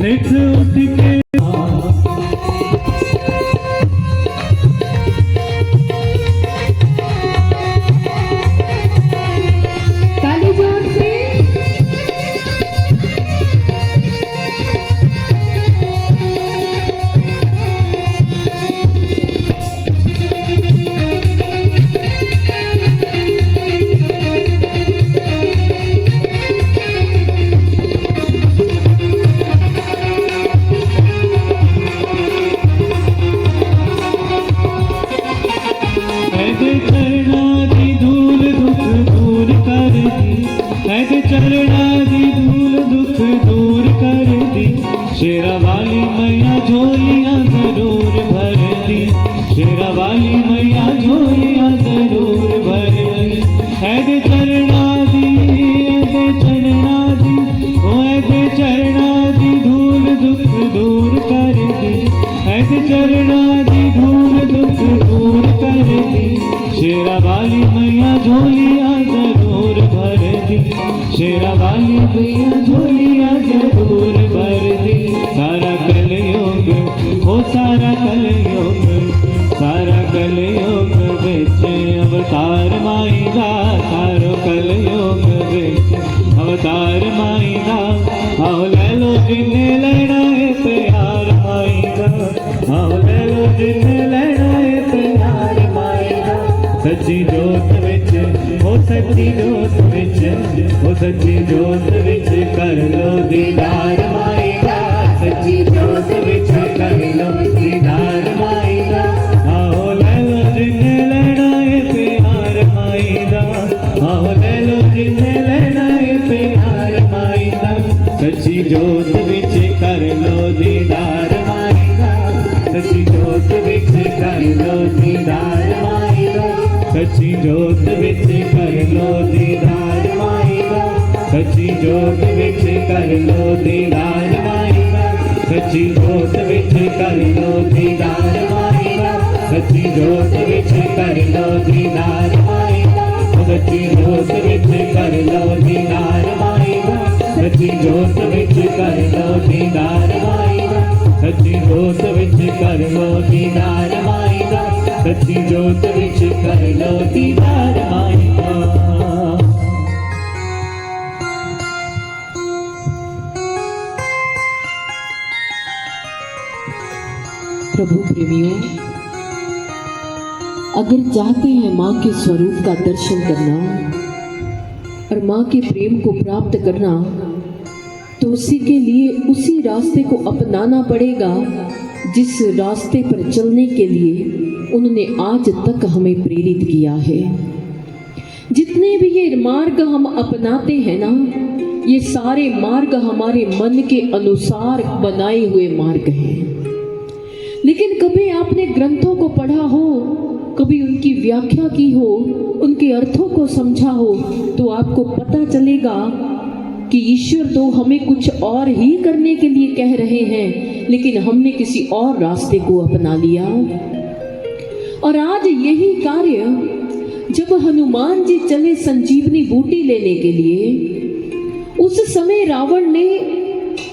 निठ उठ के ताली जोर से। चरणा दी धूल दुख दूर करती, शेरा वाली मैया झोलियां जरूर भरती, शेरा वाली मैया झोलियां जरूर भरती। ऐदे चरणा दी ओ ऐदे चरणा दी धूल दुख दूर करती, ऐदे चरणा दी धूल दुख दूर करती, शेरा वाली मैया झोलियां जरूर भरती, शेरा वाली मैया झोलियां जरूर भरती। सारा कलयुग हो सारा कलयुग, सारा कलयुग बिच अवतार माई दा, सारो कलयुग बिच अवतार माई दा। आओ ले लो जिन्ने लेना है प्यार माई दा, आओ ले लो जिन्ने लेना है प्यार माई दा। सच्ची जोत विच हो सच्ची जोत विच, हो सच्ची जोत विच कर लो दीदार माई दा, सच्ची जोत विच कर लो दीदार माई दा। आओ ले लो जिन्ने लेना है प्यार माई दा, आओ ले लो जिन्ने लेना है प्यार माई दा। सच्ची जोत विच कर लो दीदार माई दा, सच्ची जोत विच कर लो दीदार माई दा, सच्ची जोत विच कर लो दीदार माई दा, सच्ची जोत विच कर लो दीदार माई दा, सच्ची जोत विच कर लो दीदार माई दा, सच्ची जोत विच कर लो दीदार माई दा, सच्ची जोत विच कर लो दीदार माई दा, सच्ची जोत विच कर लो दीदार माई दा, सच्ची जोत विच कर लो दीदार माई दा, सच्ची जोत विच कर लो दीदार माई दा। प्रभु प्रेमियों, अगर चाहते हैं माँ के स्वरूप का दर्शन करना और माँ के प्रेम को प्राप्त करना, तो उसी के लिए उसी रास्ते को अपनाना पड़ेगा जिस रास्ते पर चलने के लिए उन्होंने आज तक हमें प्रेरित किया है। जितने भी ये मार्ग हम अपनाते हैं ना, ये सारे मार्ग हमारे मन के अनुसार बनाए हुए मार्ग हैं। लेकिन कभी आपने ग्रंथों को पढ़ा हो, कभी उनकी व्याख्या की हो, उनके अर्थों को समझा हो, तो आपको पता चलेगा कि ईश्वर तो हमें कुछ और ही करने के लिए कह रहे हैं, लेकिन हमने किसी और रास्ते को अपना लिया। और आज यही कार्य जब हनुमान जी चले संजीवनी बूटी लेने के लिए, उस समय रावण ने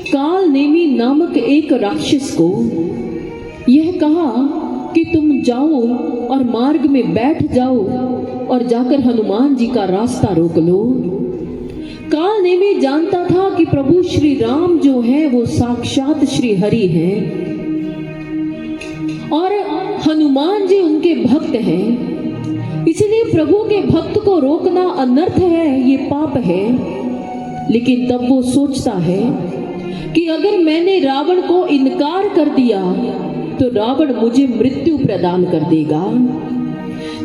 काल नेमी नामक एक राक्षस को यह कहा कि तुम जाओ और मार्ग में बैठ जाओ और जाकर हनुमान जी का रास्ता रोक लो। काल नेमी जानता था कि प्रभु श्री राम जो है वो साक्षात श्री हरि हैं और हनुमान जी उनके भक्त हैं, इसलिए प्रभु के भक्त को रोकना अनर्थ है, ये पाप है। लेकिन तब वो सोचता है कि अगर मैंने रावण को इनकार कर दिया तो रावण मुझे मृत्यु प्रदान कर देगा,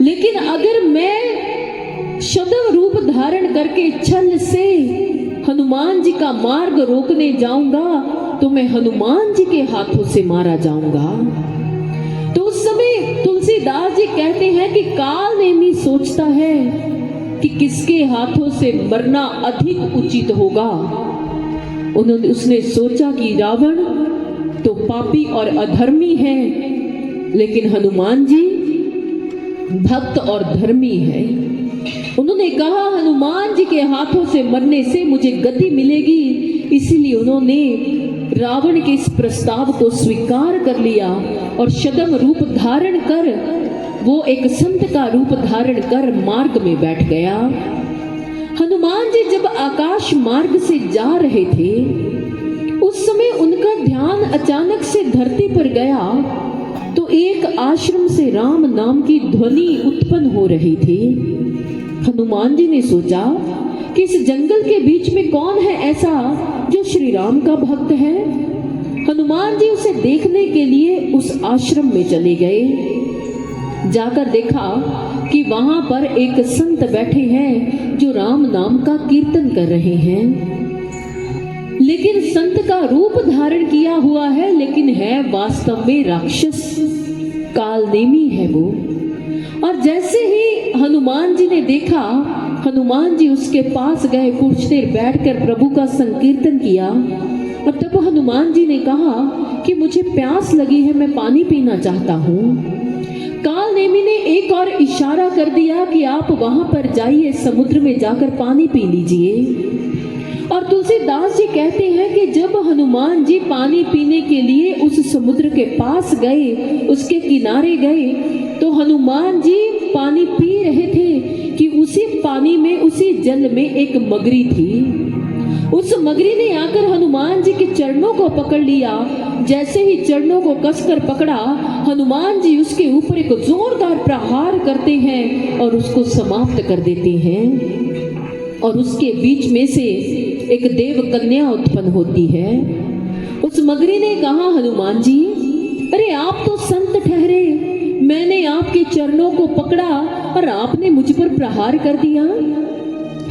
लेकिन अगर मैं शब्द रूप धारण करके छल से हनुमान जी का मार्ग रोकने जाऊंगा तो मैं हनुमान जी के हाथों से मारा जाऊंगा। तो उस समय तुलसीदास जी कहते हैं कि काल नेमी सोचता है कि किसके हाथों से मरना अधिक उचित होगा। उसने सोचा कि रावण तो पापी और अधर्मी है, लेकिन हनुमान जी भक्त और धर्मी है। उन्होंने कहा हनुमान जी के हाथों से मरने से मुझे गति मिलेगी, इसीलिए उन्होंने रावण के इस प्रस्ताव को स्वीकार कर लिया और शदम रूप धारण कर, वो एक संत का रूप धारण कर मार्ग में बैठ गया। हनुमान जी जब आकाश मार्ग से जा रहे थे, उस समय उनका ध्यान अचानक से धरती पर गया तो एक आश्रम से राम नाम की ध्वनि उत्पन्न हो रही थी। हनुमान जी ने सोचा कि इस जंगल के बीच में कौन है ऐसा जो श्री राम का भक्त है। हनुमान जी उसे देखने के लिए उस आश्रम में चले गए। जाकर देखा कि वहां पर एक संत बैठे हैं जो राम नाम का कीर्तन कर रहे हैं, लेकिन संत का रूप धारण किया हुआ है, लेकिन है वास्तव में राक्षस, कालनेमी है वो। और जैसे ही हनुमान जी ने देखा, हनुमान जी उसके पास गए, कुछ देर बैठकर प्रभु का संकीर्तन किया। और तब हनुमान जी ने कहा कि मुझे प्यास लगी है, मैं पानी पीना चाहता हूँ। कालनेमी ने एक और इशारा कर दिया कि आप वहां पर जाइए, समुद्र में जाकर पानी पी लीजिए। और तुलसीदास जी कहते हैं कि जब हनुमान जी पानी पीने के लिए उस समुद्र के पास गए, उसके किनारे गए, तो हनुमान जी पानी पी रहे थे कि उसी पानी में, उसी जल में एक मगरी थी। उस मगरी ने आकर हनुमान जी के चरणों को पकड़ लिया। जैसे ही चरणों को कसकर पकड़ा, हनुमान जी उसके ऊपर एक जोरदार प्रहार करते हैं और उसको समाप्त कर देते हैं। और उसके बीच में से एक देव कन्या उत्पन्न होती है। उस मगरी ने कहा, हनुमान जी, अरे आप तो संत ठहरे, मैंने आपके चरणों को पकड़ा और आपने मुझ पर प्रहार कर दिया।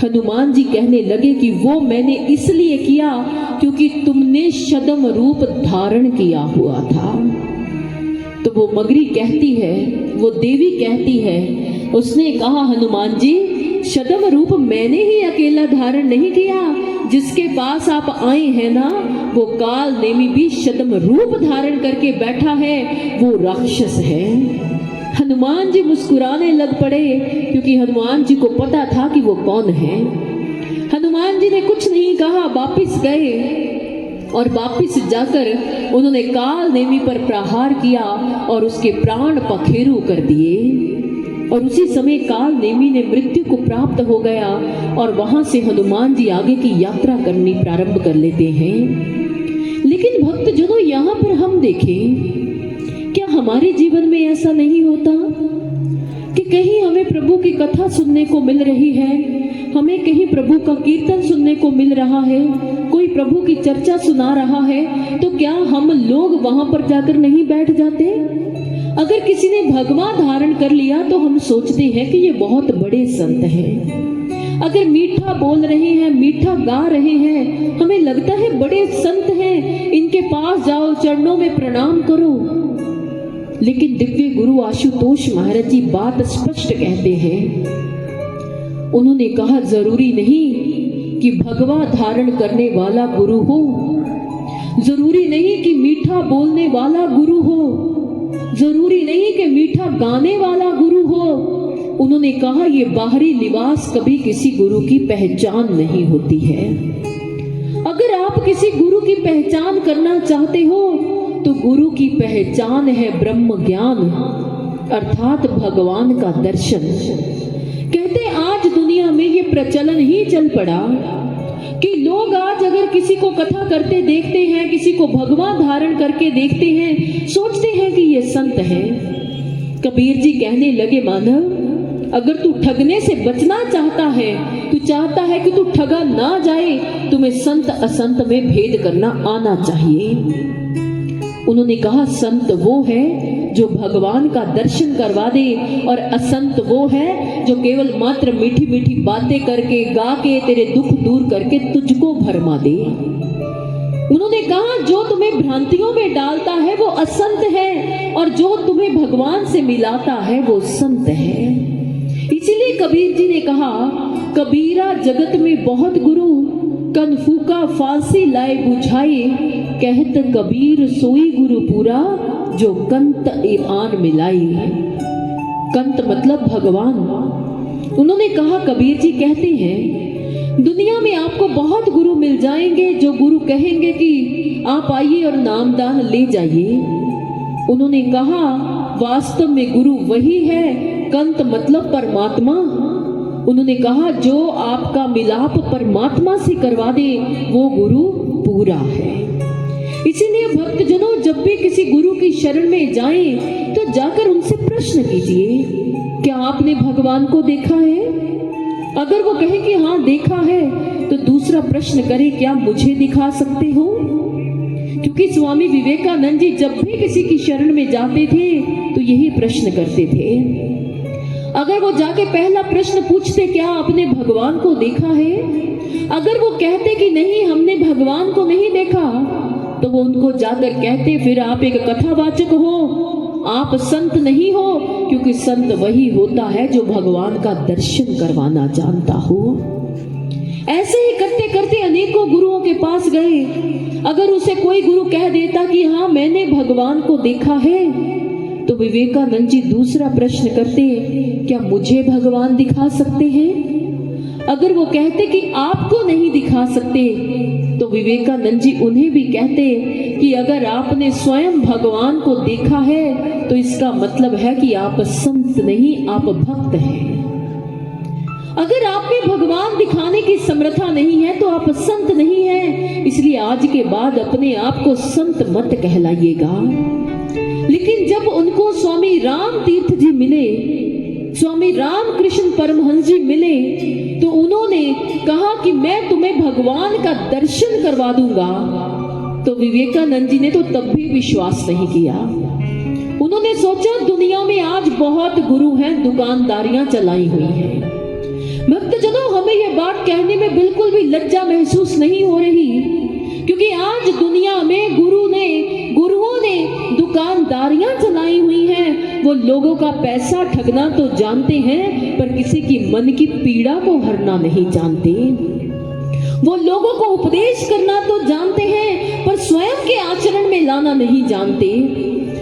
हनुमान जी कहने लगे कि वो मैंने इसलिए किया क्योंकि तुमने शदम रूप धारण किया हुआ था। तो वो मगरी कहती है, वो देवी कहती है, उसने कहा, हनुमान जी, शदम रूप मैंने ही अकेला धारण नहीं किया, जिसके पास आप आए हैं ना, वो कालनेमी भी शदम रूप धारण करके बैठा है, वो राक्षस है। हनुमान जी मुस्कुराने लग पड़े क्योंकि हनुमान जी को पता था कि वो कौन है। हनुमान जी ने कुछ नहीं कहा, वापिस गए और वापिस जाकर उन्होंने कालनेमी पर प्रहार किया और उसके प्राण पखेरु कर दिए। और उसी समय कालनेमी ने मृत्यु को प्राप्त हो गया और वहां से हनुमान जी आगे की यात्रा करनी प्रारंभ कर लेते हैं। लेकिन भक्तजनों, यहाँ पर हम देखें, क्या हमारे जीवन में ऐसा नहीं होता कि कहीं हमें प्रभु की कथा सुनने को मिल रही है, हमें कहीं प्रभु का कीर्तन सुनने को मिल रहा है, कोई प्रभु की चर्चा सुना रहा है, तो क्या हम लोग वहां पर जाकर नहीं बैठ जाते? अगर किसी ने भगवा धारण कर लिया तो हम सोचते हैं कि ये बहुत बड़े संत हैं। अगर मीठा बोल रहे हैं, मीठा गा रहे हैं, हमें लगता है बड़े संत हैं, इनके पास जाओ, चरणों में प्रणाम करो। लेकिन दिव्य गुरु आशुतोष महाराज जी बात स्पष्ट कहते हैं। उन्होंने कहा, जरूरी नहीं कि भगवा धारण करने वाला गुरु हो, जरूरी नहीं कि मीठा बोलने वाला गुरु हो, जरूरी नहीं कि मीठा गाने वाला गुरु हो। उन्होंने कहा, ये बाहरी लिबास कभी किसी गुरु की पहचान नहीं होती है। अगर आप किसी गुरु की पहचान करना चाहते हो तो गुरु की पहचान है ब्रह्म ज्ञान, अर्थात भगवान का दर्शन। कहते आज दुनिया में ये प्रचलन ही चल पड़ा कि लोग आज अगर किसी को कथा करते देखते हैं, किसी को भगवा धारण करके देखते हैं, सोचते हैं कि ये संत है। कबीर जी कहने लगे, माधव, अगर तू ठगने से बचना चाहता है, तू चाहता है कि तू ठगा ना जाए, तुम्हें संत असंत में भेद करना आना चाहिए। उन्होंने कहा, संत वो है जो भगवान का दर्शन करवा दे, और असंत वो है जो केवल मात्र मीठी मीठी बातें करके, गा के, तेरे दुख दूर करके तुझको भरमा दे। उन्होंने कहा, जो तुम्हें भ्रांतियों में डालता है वो असंत है, और जो तुम्हें भगवान से मिलाता है वो संत है। इसीलिए कबीर जी ने कहा, कबीरा जगत में बहुत गुरु, कन फूका फांसी लाए बुझाए, कहत कबीर सोई गुरु पूरा, जो कंत आन मिलाई। कंत मतलब भगवान। उन्होंने कहा, कबीर जी कहते हैं, दुनिया में आपको बहुत गुरु मिल जाएंगे जो गुरु कहेंगे कि आप आइए और नामदान ले जाइए। उन्होंने कहा, वास्तव में गुरु वही है, कंत मतलब परमात्मा। उन्होंने कहा, जो आपका मिलाप परमात्मा से करवा दे वो गुरु पूरा है। इसीलिए भक्तजनों, जब भी किसी गुरु की शरण में जाएं तो जाकर उनसे प्रश्न कीजिए, क्या आपने भगवान को देखा है? अगर वो कहे कि हाँ देखा है, तो दूसरा प्रश्न करें, क्या मुझे दिखा सकते हो? क्योंकि स्वामी विवेकानंद जी जब भी किसी की शरण में जाते थे तो यही प्रश्न करते थे। अगर वो जाके पहला प्रश्न पूछते, क्या आपने भगवान को देखा है? अगर वो कहते कि नहीं, हमने भगवान को नहीं देखा, तो वो उनको जाकर कहते, फिर आप एक कथावाचक हो, आप संत नहीं हो, क्योंकि संत वही होता है जो भगवान का दर्शन करवाना जानता हो। ऐसे ही करते करते अनेकों गुरुओं के पास गए। अगर उसे कोई गुरु कह देता कि हाँ मैंने भगवान को देखा है, तो विवेकानंद जी दूसरा प्रश्न करते, क्या मुझे भगवान दिखा सकते हैं? अगर वो कहते कि आपको नहीं दिखा सकते, तो विवेकानंद जी उन्हें भी कहते कि अगर आपने स्वयं भगवान को देखा है तो इसका मतलब है कि आप संत नहीं, आप भक्त हैं। अगर आप में भगवान दिखाने की समर्था नहीं है तो आप संत नहीं हैं। इसलिए आज के बाद अपने आप को संत मत कहलाइएगा। लेकिन जब उनको स्वामी राम तीर्थ जी मिले, स्वामी रामकृष्ण परमहंस जी मिले, तो उन्होंने कहा कि मैं तुम्हें भगवान का दर्शन करवा दूंगा। तो विवेकानंद जी ने तो तब भी विश्वास नहीं किया। उन्होंने सोचा दुनिया में आज बहुत गुरु हैं, दुकानदारियां चलाई हुई हैं। भक्तजनों, हमें यह बात कहने में बिल्कुल भी लज्जा महसूस नहीं हो रही, क्योंकि आज दुनिया में गुरुओं ने दुकानदारियां चलाई हुई हैं। वो लोगों का पैसा ठगना तो जानते हैं, पर किसी की मन की पीड़ा को हरना नहीं जानते। वो लोगों को उपदेश करना तो जानते हैं, पर स्वयं के आचरण में लाना नहीं जानते।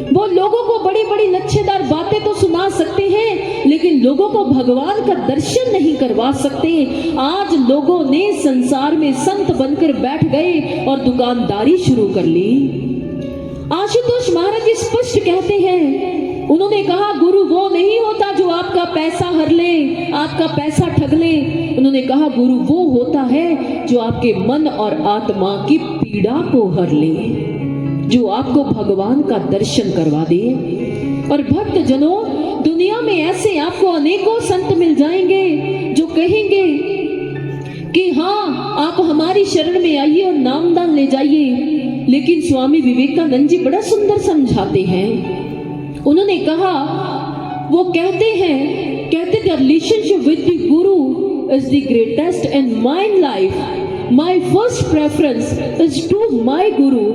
वो लोगों को बड़ी बड़ी लच्छेदार बातें तो सुना सकते हैं, लेकिन लोगों को भगवान का दर्शन नहीं करवा सकते। आज लोगों ने संसार में संत बनकर बैठ गए और दुकानदारी शुरू कर ली। आशुतोष महाराज जी स्पष्ट कहते हैं, उन्होंने कहा गुरु वो नहीं होता जो आपका पैसा हर ले, आपका पैसा ठग ले। उन्होंने कहा गुरु वो होता है जो आपके मन और आत्मा की पीड़ा को हर ले, जो आपको भगवान का दर्शन करवा दे। और भक्त जनों, दुनिया में ऐसे आपको अनेकों संत मिल जाएंगे जो कहेंगे कि हाँ आप हमारी शरण में आइए और नामदान ले जाइए। लेकिन स्वामी विवेकानंद जी बड़ा सुंदर समझाते हैं। उन्होंने कहा, वो कहते the relationship with the guru is the greatest in my life. My first preference is to my guru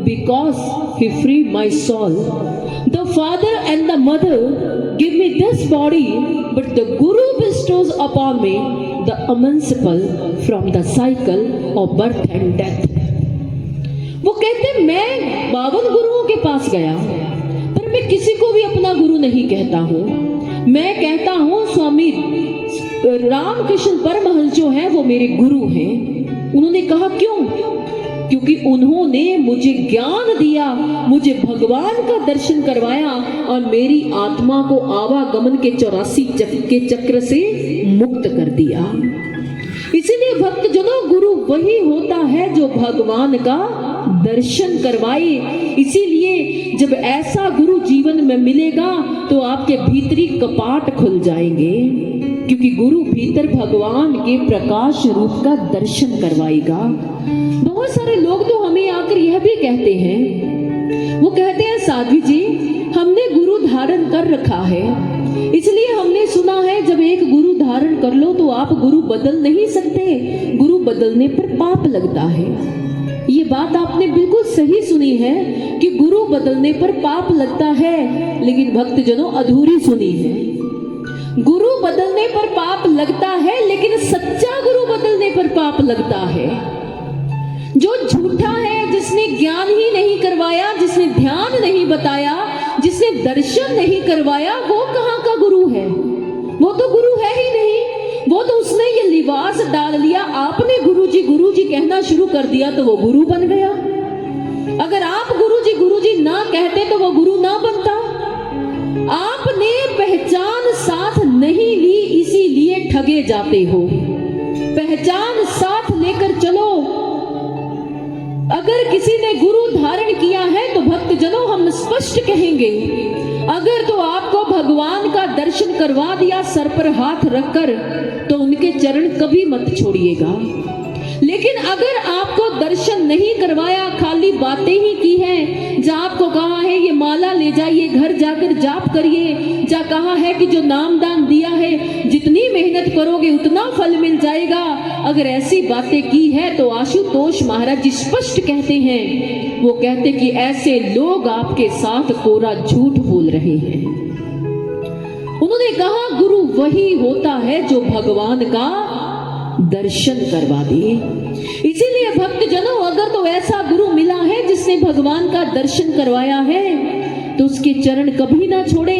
because he freed my soul. The father and the mother give me this body, but the guru bestows upon me the emancipation from the cycle of birth and death. वो कहते मैं 52 गुरुओं के पास गया, पर मैं किसी को भी अपना गुरु नहीं कहता हूँ। मैं कहता हूँ स्वामी रामकृष्ण परमहंस जो है वो मेरे गुरु हैं। उन्होंने कहा क्यों? क्योंकि उन्होंने मुझे ज्ञान दिया, मुझे भगवान का दर्शन करवाया और मेरी आत्मा को आवागमन के 84 के चक्र से मुक्त कर दिया। इसीलिए भक्तजनों, गुरु वही होता है जो भगवान का दर्शन करवाए। इसीलिए जब ऐसा गुरु जीवन में मिलेगा तो आपके भीतरी कपाट खुल जाएंगे, क्योंकि गुरु भीतर भगवान के प्रकाश रूप का दर्शन करवाएगा। बहुत सारे लोग तो हमें आकर यह भी कहते हैं, वो कहते हैं साध्वी जी हमने गुरु धारण कर रखा है, इसलिए हमने सुना है जब एक गुरु धारण कर लो तो आप गुरु बदल नहीं सकते, गुरु बदलने पर पाप लगता है। ये बात आपने बिल्कुल सही सुनी है कि गुरु बदलने पर पाप लगता है, लेकिन भक्तजनों अधूरी सुनी है। गुरु बदलने पर पाप लगता है, लेकिन सच्चा गुरु बदलने पर पाप लगता है। जो झूठा है, जिसने ज्ञान ही नहीं करवाया, जिसने ध्यान नहीं बताया, जिसने दर्शन नहीं करवाया, वो कहाँ का गुरु है? वो तो गुरु है ही नहीं। वो तो उसने ये लिबास डाल लिया, आपने गुरुजी कहना शुरू कर दिया तो वो गुरु बन गया। अगर आप गुरुजी ना कहते तो वो गुरु ना बनता। आपने पहचान साथ नहीं ली, इसीलिए ठगे जाते हो। पहचान साथ लेकर चलो। अगर किसी ने गुरु धारण किया है तो भक्तजनों हम स्पष्ट कहेंगे, अगर तो आपको भगवान का दर्शन करवा दिया सर पर हाथ रखकर, तो उनके चरण कभी मत छोड़िएगा। लेकिन अगर आपको दर्शन नहीं करवाया, खाली बातें ही की हैं। जहाँ आपको कहा है ये माला ले जाइए, घर जाकर जाप करिए, जहाँ कहा है कि जो नामदान दिया है जितनी मेहनत करोगे उतना फल मिल जाएगा, अगर ऐसी बातें की है तो आशुतोष महाराज जी स्पष्ट कहते हैं, वो कहते कि ऐसे लोग आपके साथ कोरा झूठ बोल रहे हैं। उन्होंने कहा गुरु वही होता है जो भगवान का दर्शन करवा दे। इसीलिए भक्तजनों, अगर तो ऐसा गुरु मिला है जिसने भगवान का दर्शन करवाया है तो उसके चरण कभी ना छोड़े।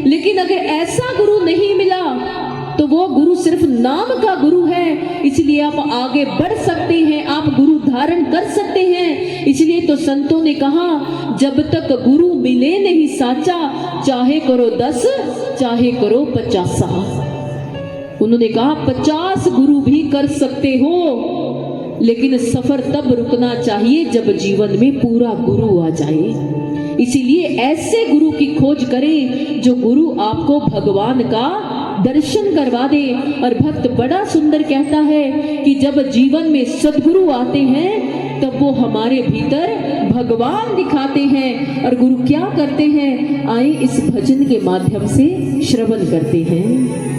लेकिन अगर ऐसा गुरु नहीं मिला तो वो गुरु सिर्फ नाम का गुरु है। इसलिए आप आगे बढ़ सकते हैं, आप गुरु धारण कर सकते हैं। इसलिए तो संतों ने कहा जब तक गुरु मिले नहीं साचा, चाहे करो 10 चाहे करो 50। उन्होंने कहा 50 गुरु भी कर सकते हो, लेकिन सफर तब रुकना चाहिए जब जीवन में पूरा गुरु आ जाए। इसीलिए ऐसे गुरु की खोज करें जो गुरु आपको भगवान का दर्शन करवा दे। और भक्त बड़ा सुंदर कहता है कि जब जीवन में सद्गुरु आते हैं तब वो हमारे भीतर भगवान दिखाते हैं। और गुरु क्या करते हैं, आए इस भजन के माध्यम से श्रवण करते हैं।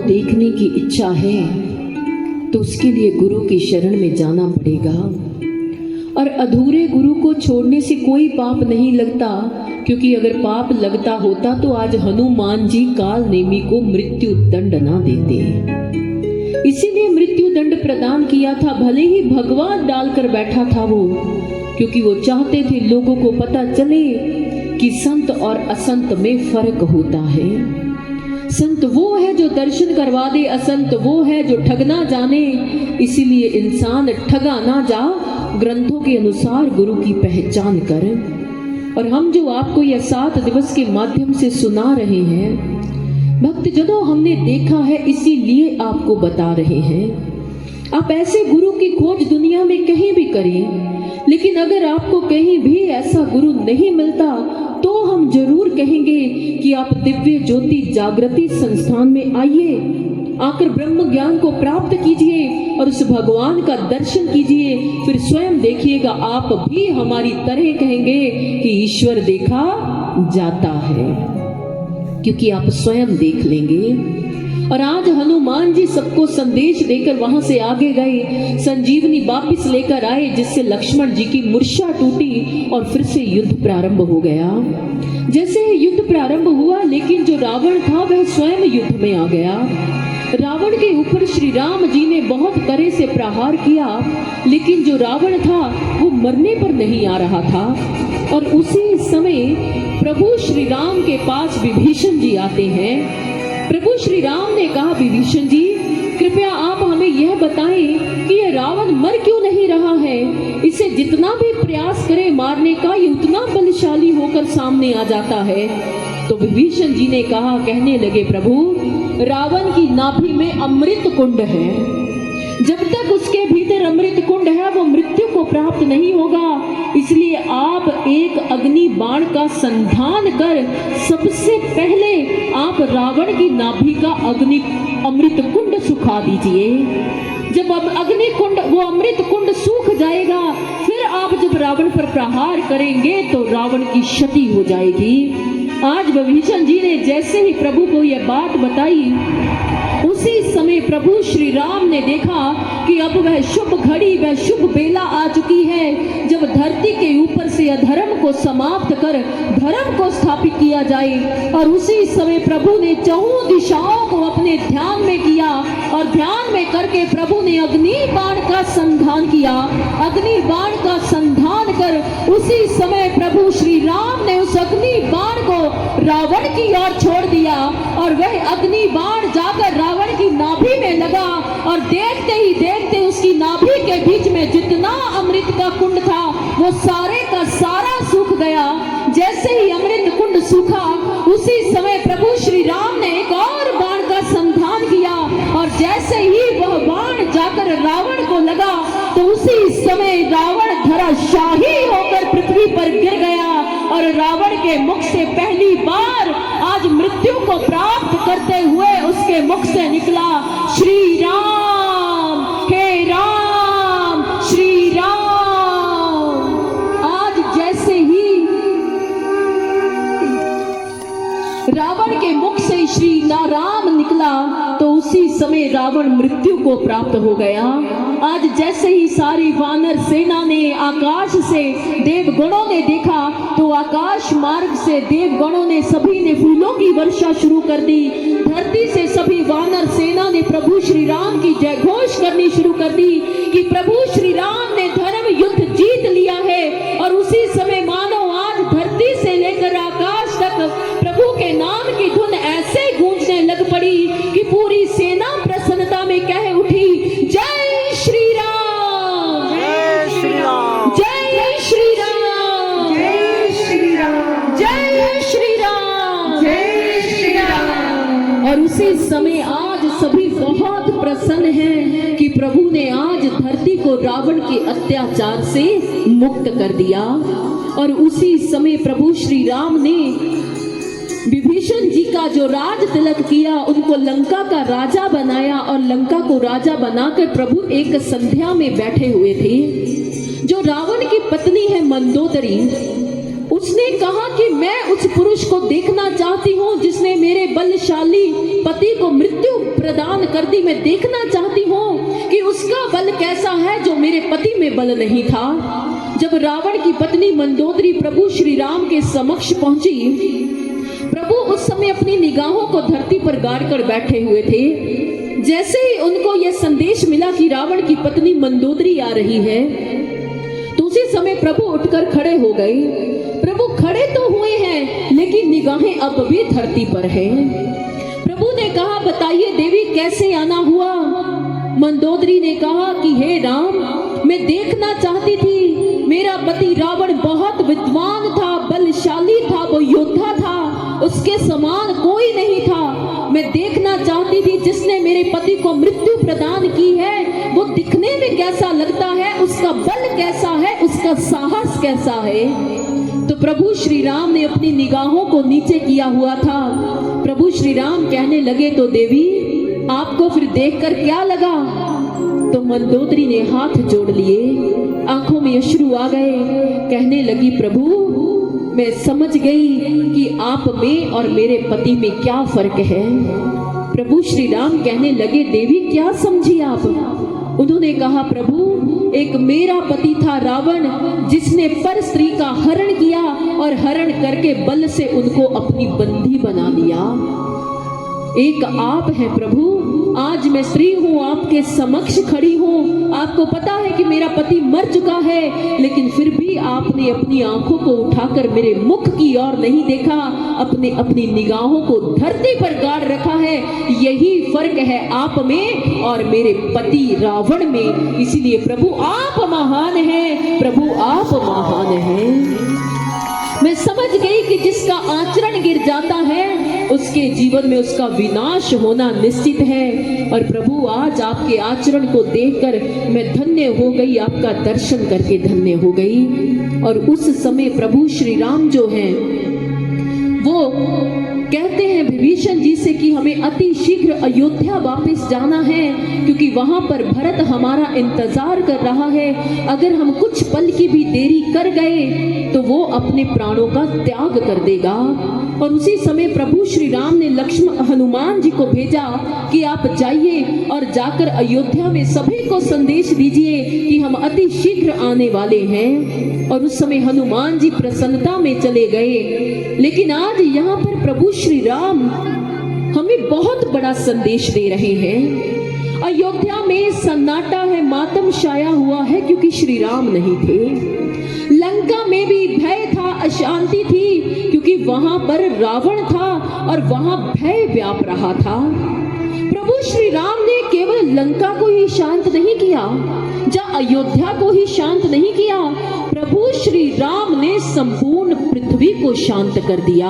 देखने की इच्छा है तो उसके लिए गुरु की शरण में जाना पड़ेगा। और अधूरे गुरु को छोड़ने से कोई पाप नहीं लगता, क्योंकि अगर पाप लगता होता तो आज हनुमान जी काल नेमी को मृत्यु दंड ना देते। इसीलिए मृत्यु दंड प्रदान किया था, भले ही भगवान डालकर बैठा था वो, क्योंकि वो चाहते थे लोगों को पता चले कि संत और असंत में फर्क होता है। संत वो है जो दर्शन करवा दे, असंत वो है जो ठग ना जाने। इसीलिए इंसान ठगा ना जा, ग्रंथों के अनुसार गुरु की पहचान कर। और हम जो आपको यह 7 दिवस के माध्यम से सुना रहे हैं, भक्तजनों हमने देखा है, इसीलिए आपको बता रहे हैं। आप ऐसे गुरु की खोज दुनिया में कहीं भी करें, लेकिन अगर आपको कहीं भी ऐसा गुरु नहीं मिलता तो हम जरूर कहेंगे कि आप दिव्य ज्योति जागृति संस्थान में आइए, आकर ब्रह्म ज्ञान को प्राप्त कीजिए और उस भगवान का दर्शन कीजिए। फिर स्वयं देखिएगा, आप भी हमारी तरह कहेंगे कि ईश्वर देखा जाता है, क्योंकि आप स्वयं देख लेंगे। और आज हनुमान जी सबको संदेश देकर वहां से आगे गए, संजीवनी वापिस लेकर आए, जिससे लक्ष्मण जी की मूर्छा टूटी और फिर से युद्ध प्रारंभ हो गया। जैसे युद्ध प्रारंभ हुआ, लेकिन जो रावण था वह स्वयं युद्ध में आ गया। रावण के ऊपर श्री राम जी ने बहुत करे से प्रहार किया, लेकिन जो रावण था वो मरने पर नहीं आ रहा था। और उसी समय प्रभु श्री राम के पास विभीषण जी आते हैं। प्रभु श्री राम ने कहा, विभीषण जी कृपया आप हमें यह बताएं कि यह रावण मर क्यों नहीं रहा है। इसे जितना भी प्रयास करे मारने का, ये उतना बलशाली होकर सामने आ जाता है। तो विभीषण जी ने कहा, कहने लगे, प्रभु रावण की नाभि में अमृत कुंड है। जब तक उसके भीतर अमृत कुंड है वो मृत्यु को प्राप्त नहीं होगा। इसलिए आप एक अग्नि बाण का संधान कर सबसे पहले आप रावण की नाभि का अमृत कुंड सुखा दीजिए। जब अब अग्नि कुंड, वो अमृत कुंड सूख जाएगा, फिर आप जब रावण पर प्रहार करेंगे तो रावण की क्षति हो जाएगी। आज विभीषण जी ने जैसे ही प्रभु को यह बात बताई, उसी समय प्रभु श्री राम ने देखा कि अब वह शुभ घड़ी, वह शुभ बेला आ चुकी है, जब धरती के ऊपर से अधर्म को समाप्त कर धर्म को स्थापित किया जाए। और उसी समय प्रभु ने चहुं दिशाओं को अपने ध्यान में किया, और ध्यान में करके प्रभु ने अग्नि बाण का संधान किया। अग्नि बाण का संधान कर उसी समय प्रभु श्री राम ने उस अग्नि बाण को रावण की ओर छोड़ दिया, और वह अग्नि बाण जाकर रावण की नाभि में लगा, और देखते ही देखते उसकी नाभि के बीच में जितना अमृत का कुंड था वो सारे का सारा सूख गया। जैसे ही अमृत कुंड सूखा, उसी समय प्रभु श्री राम ने एक और बाण का संधान किया, और जैसे ही वह बाण जाकर रावण को लगा तो उसी समय रावण धराशाही होकर पृथ्वी पर गिर गया। और रावण के मुख से पहली बार आज मृत्यु को प्राप्त करते हुए उसके मुख से निकला, श्री राम, हे राम, श्री राम। आज जैसे ही रावण के मुख से श्री राम निकला तो उसी समय रावण मृत्यु को प्राप्त हो गया। आज जैसे ही सारी वानर सेना ने आकाश से देवगणों ने देखा, तो आकाश मार्ग से देवगणों ने सभी ने फूलों की वर्षा शुरू कर दी। धरती से सभी वानर सेना ने प्रभु श्री राम की जय घोष करनी शुरू कर दी कि प्रभु श्री राम ने धर्म युद्ध जीत लिया है। और उसी समय मानो आज धरती से लेकर आकाश तक प्रभु के नाम की धुन ऐसे गूंजने लग पड़ी कि पूरी सेना प्रसन्नता में कह उठी, जय श्री राम, जय श्री राम, जय श्री राम, जय श्री राम, जय श्री राम, जय श्री राम। और उसी समय आज सभी बहुत प्रसन्न हैं कि प्रभु ने आज धरती को रावण के अत्याचार से मुक्त कर दिया। और उसी समय प्रभु श्री राम ने विभीषण जी का जो राज तिलक किया, उनको लंका का राजा बनाया, और लंका को राजा बनाकर प्रभु एक संध्या में बैठे हुए थे। जो रावण की पत्नी है मंदोदरी, उसने कहा कि मैं उस पुरुष को देखना चाहती हूँ जिसने मेरे बलशाली पति को मृत्यु प्रदान कर दी। मैं देखना चाहती हूँ कि उसका बल कैसा है जो मेरे पति में बल नहीं था। जब रावण की पत्नी मंदोदरी प्रभु श्री राम के समक्ष पहुंची, प्रभु उस समय अपनी निगाहों को धरती पर गाड़ कर बैठे हुए थे। जैसे ही उनको यह संदेश मिला कि रावण की पत्नी मंदोदरी आ रही है, तो उसी समय प्रभु उठकर खड़े हो गए। प्रभु खड़े तो हुए हैं, लेकिन निगाहें अब भी धरती पर हैं। प्रभु ने कहा, बताइए देवी कैसे आना हुआ। मंदोदरी ने कहा कि हे राम, मैं देखना चाहती थी, मेरा पति रावण बहुत विद्वान था, बलशाली था, वो योद्धा था, उसके समान कोई नहीं था। मैं देखना चाहती थी जिसने मेरे पति को मृत्यु प्रदान की है वो दिखने में कैसा लगता है, उसका बल कैसा है, उसका साहस कैसा है। तो प्रभु श्री राम ने अपनी निगाहों को नीचे किया हुआ था। प्रभु श्री राम कहने लगे, तो देवी आपको फिर देखकर क्या लगा। तो मंदोदरी ने हाथ जोड़ लिए, आंखों में अश्रु आ गए। कहने लगी, प्रभु मैं समझ गई कि आप में और मेरे पति में क्या फर्क है। प्रभु श्री राम कहने लगे, देवी क्या समझी आप? उन्होंने कहा, प्रभु एक मेरा पति था रावण, जिसने पर स्त्री का हरण किया और हरण करके बल से उनको अपनी बंदी बना लिया। एक आप है प्रभु, आज मैं स्त्री हूँ, आपके समक्ष खड़ी हूँ। आपको पता है कि मेरा पति मर चुका है, लेकिन फिर भी आपने अपनी आंखों को उठाकर मेरे मुख की ओर नहीं देखा, अपनी निगाहों को धरती पर गाड़ रखा है। यही फर्क है आप में और मेरे पति रावण में। इसीलिए प्रभु आप महान हैं, प्रभु आप महान हैं। मैं समझ गई कि जिसका आचरण गिर जाता है उसके जीवन में उसका विनाश होना निश्चित है। और प्रभु आज आपके आचरण को देखकर मैं धन्य हो गई, आपका दर्शन करके धन्य हो गई। और उस समय प्रभु श्री राम जो हैं वो कहते हैं विभीषण जी से कि हमें अति शीघ्र अयोध्या वापस जाना है, क्योंकि वहां पर भरत हमारा इंतजार कर रहा है। अगर हम कुछ पल की भी देरी कर गए तो वो अपने प्राणों का त्याग कर देगा। और उसी समय प्रभु श्री राम ने हनुमान जी को भेजा कि आप जाइए और जाकर अयोध्या में सभी को संदेश दीजिए कि हम अति शीघ्र आने वाले हैं। और उस समय हनुमान जी प्रसन्नता में चले गए। लेकिन आज यहाँ पर प्रभु श्री राम हमें बहुत बड़ा संदेश दे रहे हैं। अयोध्या में सन्नाटा है, मातम छाया हुआ है, क्योंकि श्री राम नहीं थे। लंका में भी भय था, अशांति थी, क्योंकि वहां पर रावण था और वहां भय व्याप रहा था। प्रभु श्री राम ने केवल लंका को ही शांत नहीं किया, या अयोध्या को ही शांत नहीं किया, प्रभु श्री राम ने संपूर्ण पृथ्वी को शांत कर दिया।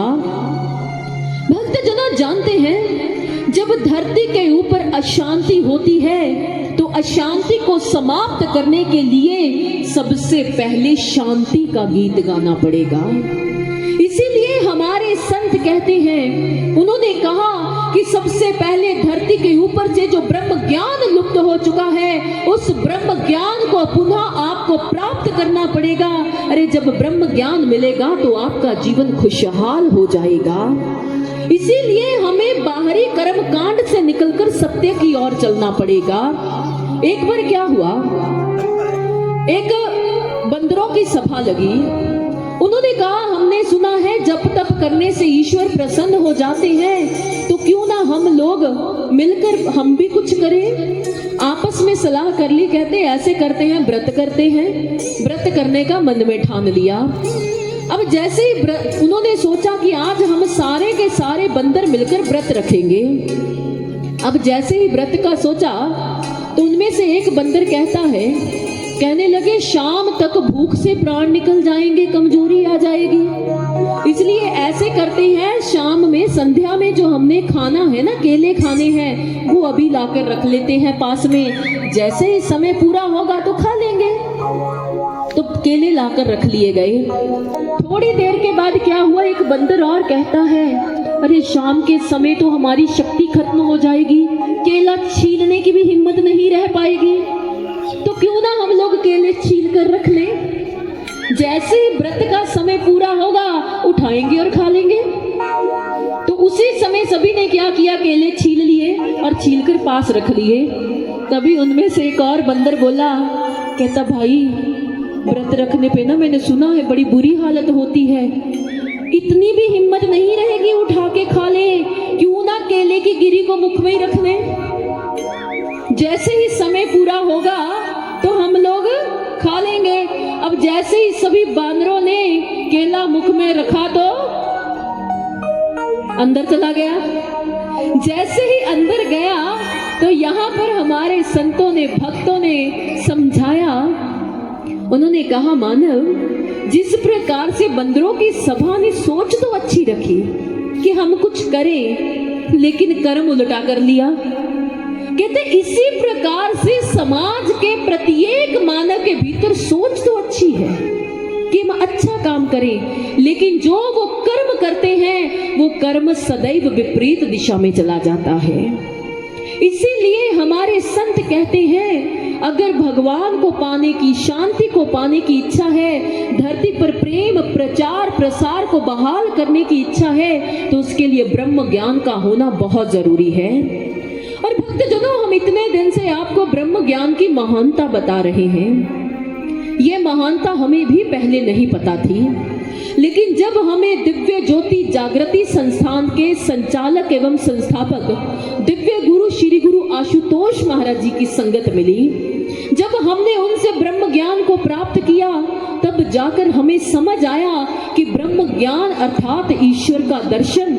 भक्तजन जानते हैं, जब धरती के ऊपर अशांति होती है तो अशांति को समाप्त करने के लिए सबसे पहले शांति का गीत गाना पड़ेगा। इसीलिए हमारे संत कहते हैं, उन्होंने कहा कि सबसे पहले धरती के ऊपर से जो ब्रह्म ज्ञान लुप्त हो चुका है, उस ब्रह्म ज्ञान को पुनः आपको प्राप्त करना पड़ेगा। अरे जब ब्रह्म ज्ञान मिलेगा तो आपका जीवन खुशहाल हो जाएगा। इसीलिए हमें बाहरी कर्म कांड से निकलकर सत्य की ओर चलना पड़ेगा। एक बार क्या हुआ, एक बंदरों की सभा लगी। उन्होंने कहा, हमने सुना है जप तप करने से ईश्वर प्रसन्न हो जाते हैं, तो क्यों ना हम लोग मिलकर हम भी कुछ करें। आपस में सलाह कर ली, कहते ऐसे करते हैं, व्रत करते हैं। व्रत करने का मन में ठान लिया। अब जैसे ही उन्होंने सोचा कि आज हम सारे के सारे बंदर मिलकर व्रत रखेंगे। अब जैसे ही व्रत का सोचा तो उनमें से एक बंदर कहने लगे, शाम तक भूख से प्राण निकल जाएंगे, कमजोरी आ जाएगी। इसलिए ऐसे करते हैं, शाम में संध्या में जो हमने खाना है ना, केले खाने हैं, वो अभी लाकर रख लेते हैं पास में। जैसे ही समय पूरा होगा तो खा लेंगे। तो केले लाकर रख लिए गए। थोड़ी देर के बाद क्या हुआ, एक बंदर और कहता है, अरे शाम के समय तो हमारी शक्ति खत्म हो जाएगी, केला छीलने की भी हिम्मत नहीं रह पाएगी, तो क्यों ना हम लोग केले छील कर रख लें। जैसे ही व्रत का समय पूरा होगा उठाएंगे और खा लेंगे। तो उसी समय सभी ने क्या किया, केले छील लिए और छील कर पास रख लिए। तभी उनमें से एक और बंदर बोला, कहता, भाई व्रत रखने पे ना मैंने सुना है बड़ी बुरी हालत होती है, इतनी भी हिम्मत नहीं रहेगी उठा के खा ले, क्यों ना केले की गिरी को मुख में ही रख लें। जैसे ही समय पूरा होगा तो हम लोग खा लेंगे। अब जैसे ही सभी बानरों ने केला मुख में रखा तो अंदर चला गया। जैसे ही अंदर गया तो यहाँ पर हमारे संतों ने, भक्तों ने समझाया। उन्होंने कहा, मानव, जिस प्रकार से बंदरों की सभा ने सोच तो अच्छी रखी कि हम कुछ करें, लेकिन कर्म उल्टा कर लिया। कहते इसी प्रकार से समाज के प्रत्येक मानव के भीतर सोच तो अच्छी है कि हम अच्छा काम करें, लेकिन जो वो कर्म करते हैं वो कर्म सदैव विपरीत दिशा में चला जाता है। इसीलिए हमारे संत कहते हैं, अगर भगवान को पाने की, शांति को पाने की इच्छा है, धरती पर प्रेम प्रचार प्रसार को बहाल करने की इच्छा है, तो उसके लिए ब्रह्म ज्ञान का होना बहुत जरूरी है। और भक्तजनों, हम इतने दिन से आपको ब्रह्म ज्ञान की महानता बता रहे हैं। ये महानता हमें भी पहले नहीं पता थी, लेकिन जब हमें दिव्य ज्योति जागृति संस्थान के संचालक एवं संस्थापक दिव्य गुरु श्री गुरु आशुतोष महाराज जी की संगत मिली, जब हमने उनसे ब्रह्म ज्ञान को प्राप्त किया, तब जाकर हमें समझ आया कि ब्रह्म ज्ञान अर्थात ईश्वर का दर्शन,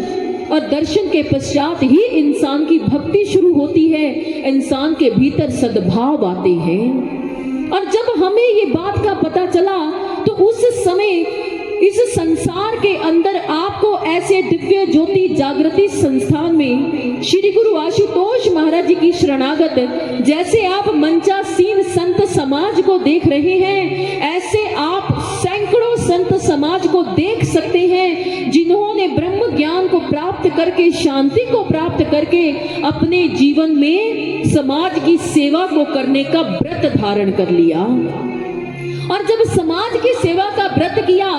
और दर्शन के पश्चात ही इंसान की भक्ति शुरू होती है, इंसान के भीतर सद्भाव आते हैं। और जब हमें ये बात का पता चला, तो उस समय इस संसार के अंदर आपको ऐसे दिव्य ज्योति जागृति संस्थान में श्री गुरु आशुतोष महाराज जी की शरणागत, जैसे आप मंचासीन संत समाज को देख रहे हैं, ऐसे आप सैकड़ों संत समाज को देख सकते हैं, जिन्होंने ब्रह्म ज्ञान को प्राप्त करके, शांति को प्राप्त करके अपने जीवन में समाज की सेवा को करने का व्रत धारण कर लिया। और जब समाज की सेवा का व्रत किया,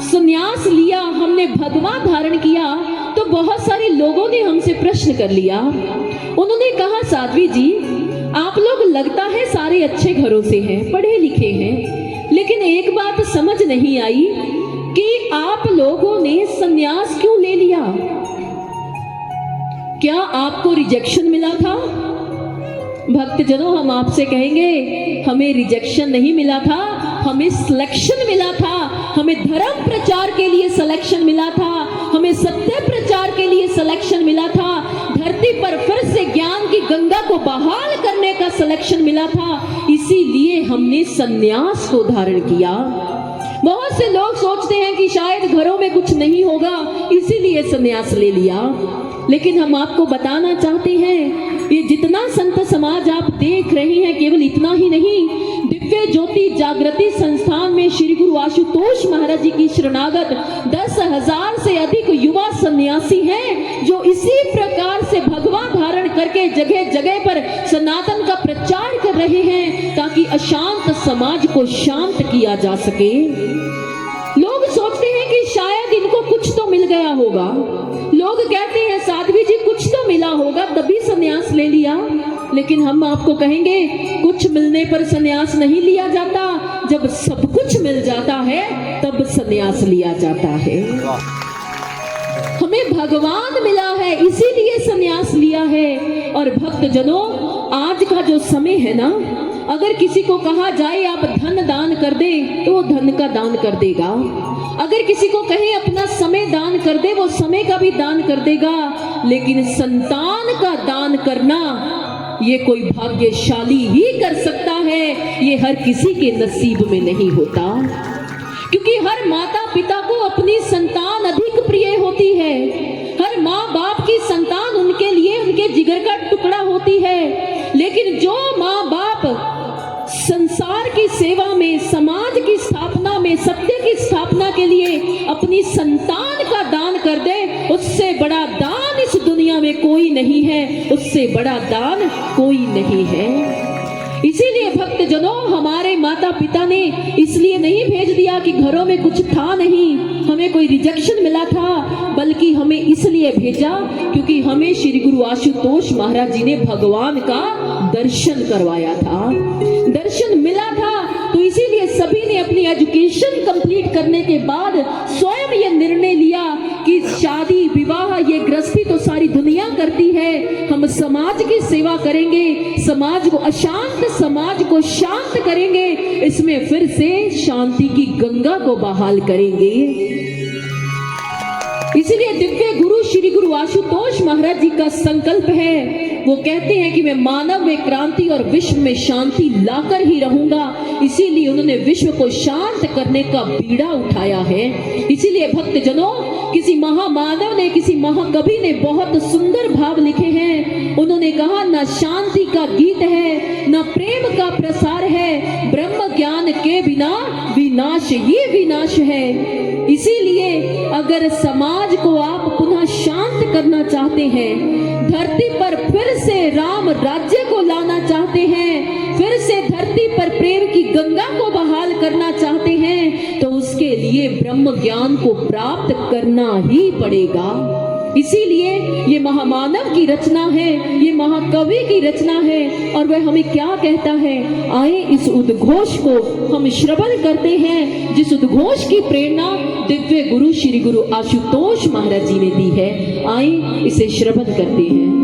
संन्यास लिया, हमने भगवा धारण किया, तो बहुत सारे लोगों ने हमसे प्रश्न कर लिया। उन्होंने कहा, साध्वी जी, आप लोग लगता है सारे अच्छे घरों से हैं, पढ़े लिखे हैं, लेकिन एक बात समझ नहीं आई कि आप लोगों ने संन्यास क्यों ले लिया? क्या आपको रिजेक्शन मिला था? भक्तजनों, हम आपसे कहेंगे, हमें रिजेक्शन नहीं मिला था, हमें सिलेक्शन मिला था। हमें धर्म प्रचार के लिए सिलेक्शन मिला था, हमें सत्य प्रचार के लिए सिलेक्शन मिला था, धरती पर फिर से ज्ञान की गंगा को बहाल करने का सिलेक्शन मिला था, इसीलिए हमने संन्यास को धारण किया। बहुत से लोग सोचते हैं कि शायद घरों में कुछ नहीं होगा, इसीलिए संन्यास ले लिया, लेकिन हम आपको बताना चाहते हैं, ये जितना संत समाज आप देख रहे हैं, केवल इतना ही नहीं, दिव्य ज्योति जागृति संस्थान में श्री गुरु आशुतोष महाराज जी की शरणागत 10,000 से अधिक युवा सन्यासी हैं, जो इसी प्रकार से भगवा धारण करके जगह जगह पर सनातन का प्रचार कर रहे हैं, ताकि अशांत समाज को शांत किया जा सके। लोग सोचते हैं कि शायद इनको कुछ तो मिल गया होगा, लोग कहते हैं, साध्वी जी, कुछ तो मिला होगा तभी संन्यास ले लिया, लेकिन हम आपको कहेंगे, कुछ मिलने पर संन्यास नहीं लिया जाता, जब सब कुछ मिल जाता है तब संन्यास लिया जाता है। हमें भगवान मिला है, इसीलिए संन्यास लिया है। और भक्तजनों, आज का जो समय है ना, अगर किसी को कहा जाए आप धन दान कर दे, तो वो धन का दान कर देगा। अगर किसी को कहे अपना समय दान कर दे, वो समय का भी दान कर देगा। लेकिन संतान का दान करना, ये कोई भाग्यशाली ही कर सकता है, ये हर किसी के नसीब में नहीं होता। क्योंकि हर माता पिता को अपनी संतान अधिक प्रिय होती है, हर माँ बाप की संतान उनके लिए उनके जिगर का टुकड़ा होती है। लेकिन जो माँ बाप संसार की सेवा में, समाज की स्थापना में, सत्य की स्थापना के लिए अपनी संतान का दान कर दे, उससे बड़ा दान इस दुनिया में कोई नहीं है, उससे बड़ा दान कोई नहीं है। इसीलिए भक्तजनों, हमारे माता पिता ने इसलिए नहीं भेज दिया कि घरों में कुछ था नहीं, हमें कोई रिजेक्शन मिला था, बल्कि हमें इसलिए भेजा क्योंकि हमें श्री गुरु आशुतोष महाराज जी ने भगवान का दर्शन करवाया था, दर्शन मिला था। तो इसीलिए सभी ने अपनी एजुकेशन कंप्लीट करने के बाद स्वयं ये निर्णय लिया कि शादी विवाह ये गृहस्थी तो सारी दुनिया करती है, हम समाज की सेवा करेंगे, समाज को अशांत समाज को शांत करेंगे, इसमें फिर से शांति की गंगा को बहाल करेंगे। इसीलिए दिव्य गुरु श्री गुरु आशुतोष महाराज जी का संकल्प है, वो कहते हैं कि मैं मानव में क्रांति और विश्व में शांति लाकर ही रहूंगा। इसीलिए उन्होंने विश्व को शांत करने का बीड़ा उठाया है। इसीलिए भक्तजनों, किसी महामानव ने, किसी महाकवि ने बहुत सुंदर भाव लिखे हैं। उन्होंने कहा, न शांति का गीत है, न प्रेम का प्रसार है, ब्रह्म ज्ञान के बिना विनाश ही विनाश है। इसीलिए अगर समाज को आप पुनः शांत करना चाहते हैं, धरती पर फिर से राम राज्य को लाना चाहते हैं, फिर से धरती पर प्रेम की गंगा को बहाल करना चाहते हैं, तो उसके लिए ब्रह्म ज्ञान को प्राप्त करना ही पड़ेगा। इसीलिए ये महामानव की रचना है, ये महाकवि की रचना है, और वह हमें क्या कहता है, आए इस उद्घोष को हम श्रवण करते हैं, जिस उद्घोष की प्रेरणा दिव्य गुरु श्री गुरु आशुतोष महाराज जी ने दी है। आए इसे श्रवण करते हैं।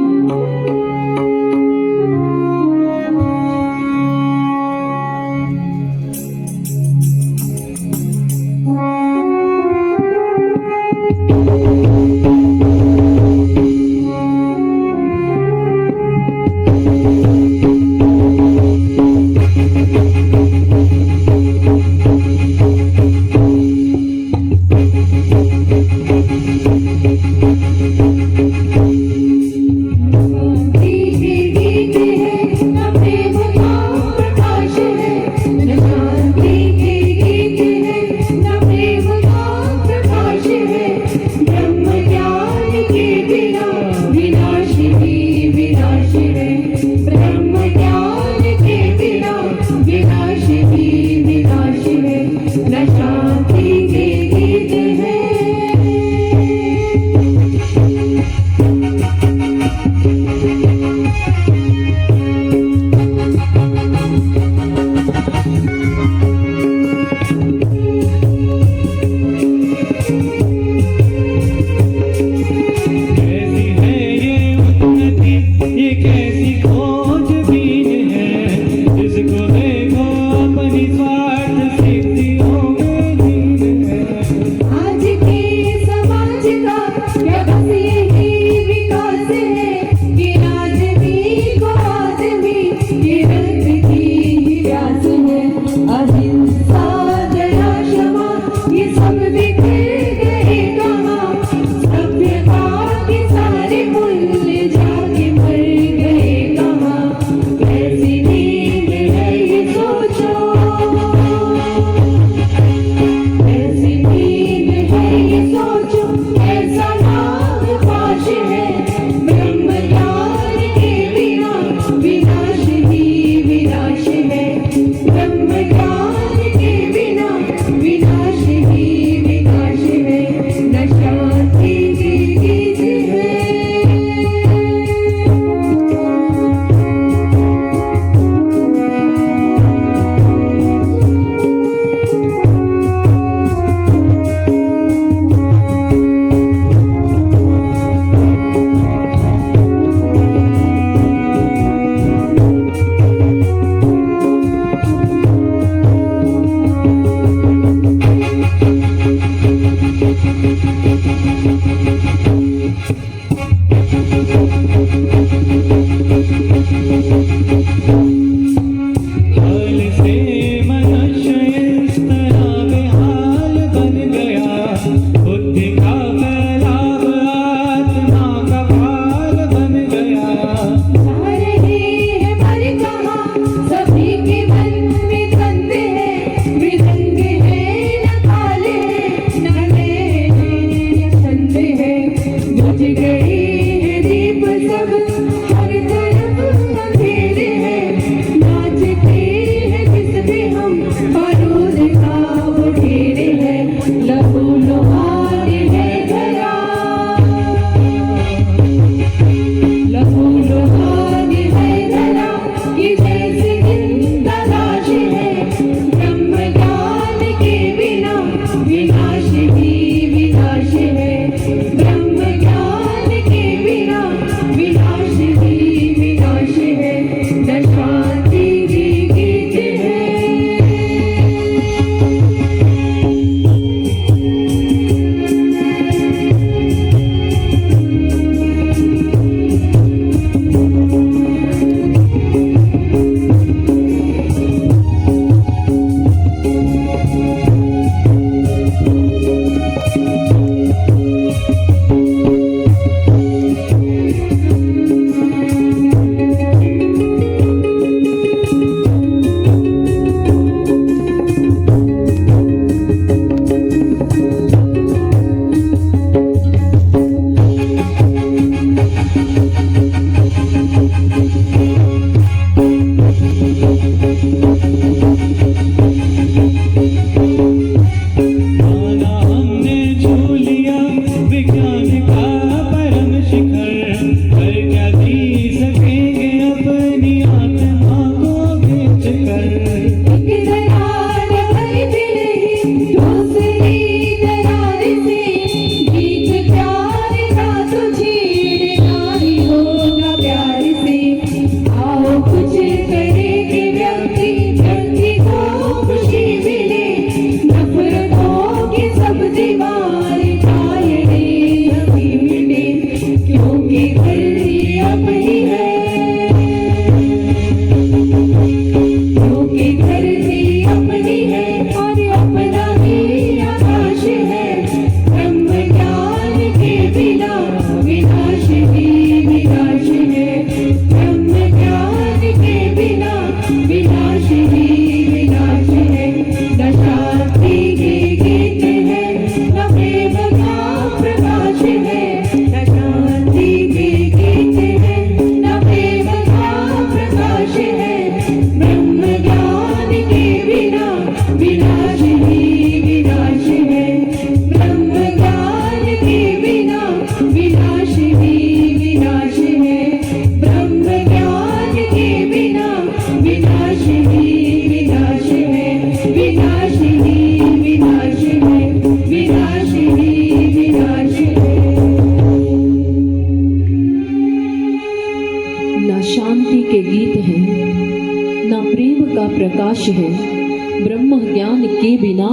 विनाश है, ब्रह्म ज्ञान के बिना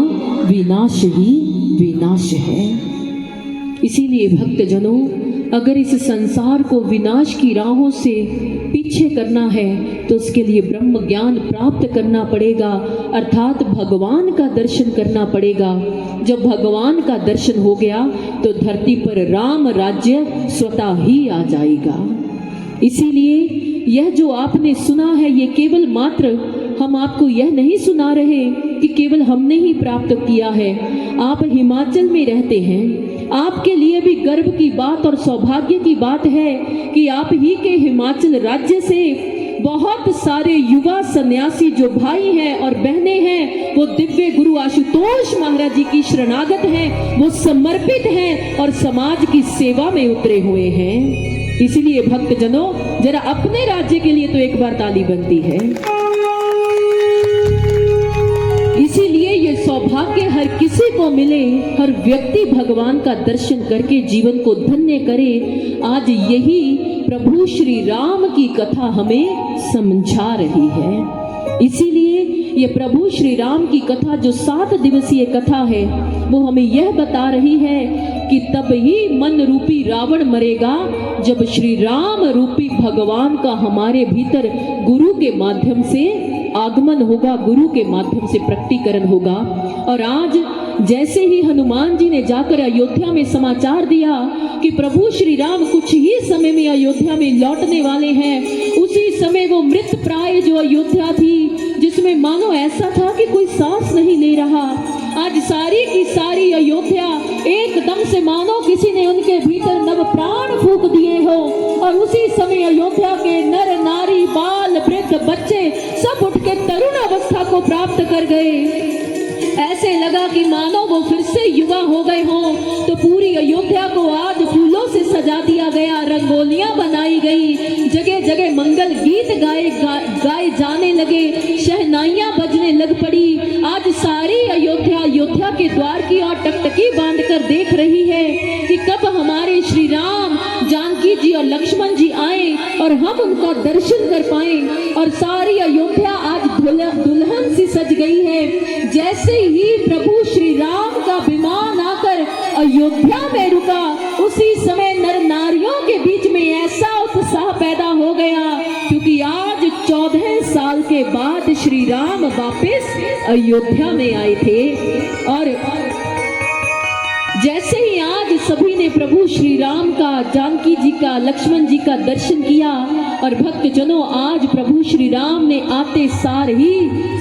विनाश ही विनाश है। इसीलिए भक्तजनों, अगर इस संसार को विनाश की राहों से पीछे करना है तो उसके लिए ब्रह्म ज्ञान प्राप्त करना पड़ेगा, अर्थात भगवान का दर्शन करना पड़ेगा। जब भगवान का दर्शन हो गया तो धरती पर राम राज्य स्वतः ही आ जाएगा। इसीलिए यह जो आपने सुना है, ये केवल मात्र हम आपको यह नहीं सुना रहे कि केवल हमने ही प्राप्त किया है। आप हिमाचल में रहते हैं, आपके लिए भी गर्व की बात और सौभाग्य की बात है कि आप ही के हिमाचल राज्य से बहुत सारे युवा सन्यासी जो भाई हैं और बहनें हैं, वो दिव्य गुरु आशुतोष महाराज जी की शरणागत हैं, वो समर्पित हैं और समाज की सेवा में उतरे हुए हैं। इसलिए भक्तजनों, जरा अपने राज्य के लिए तो एक बार ताली बनती है। इसीलिए ये सौभाग्य हर किसी को मिले, हर व्यक्ति भगवान का दर्शन करके जीवन को धन्य करे। आज यही प्रभु श्री राम की कथा हमें समझा रही है। इसीलिए ये प्रभु श्री राम की कथा जो 7 दिवसीय कथा है, वो हमें यह बता रही है कि तब ही मन रूपी रावण मरेगा जब श्री राम रूपी भगवान का हमारे भीतर गुरु के माध्यम से आगमन होगा, गुरु के माध्यम से प्रकटीकरण होगा। और आज जैसे ही हनुमान जी ने जाकर अयोध्या में समाचार दिया कि प्रभु श्री राम कुछ ही समय में अयोध्या में लौटने वाले हैं, उसी समय वो मृत प्राय जो अयोध्या थी, जिसमें मानो ऐसा था कि कोई सांस नहीं ले रहा, आज सारी की सारी अयोध्या एकदम से मानो किसी ने उनके भीतर नव प्राण फूंक दिए हो। और उसी समय अयोध्या के नर नारी बाल वृद्ध बच्चे सब उठ के तरुण अवस्था को प्राप्त कर गए। ऐसे लगा कि मानो वो फिर से युवा हो गए हों। तो पूरी अयोध्या को आज फूलों से सजा दिया गया, रंगोलियां बनाई गई, जगह जगह मंगल गीत गाए जाने लगे, शहनाइयां बजने लग पड़ी। आज सारी अयोध्या के द्वार की ओर टकटकी बांधकर देख रही है कि कब हमारे श्री राम, जानकी जी और लक्ष्मण जी आए और हम उनका दर्शन कर पाए। और सारी अयोध्या आज दुल्हन सी सज गई है। जैसे ही प्रभु श्री राम का विमान आकर अयोध्या में रुका, उसी समय नर नारियों के बीच में ऐसा उत्साह पैदा हो गया, क्योंकि आज 14 साल के बाद श्री राम वापस अयोध्या में आए थे। और जैसे ही आज सभी ने प्रभु श्री राम का, जानकी जी का, लक्ष्मण जी का दर्शन किया, और भक्तजनों आज प्रभु श्री राम ने आते सार ही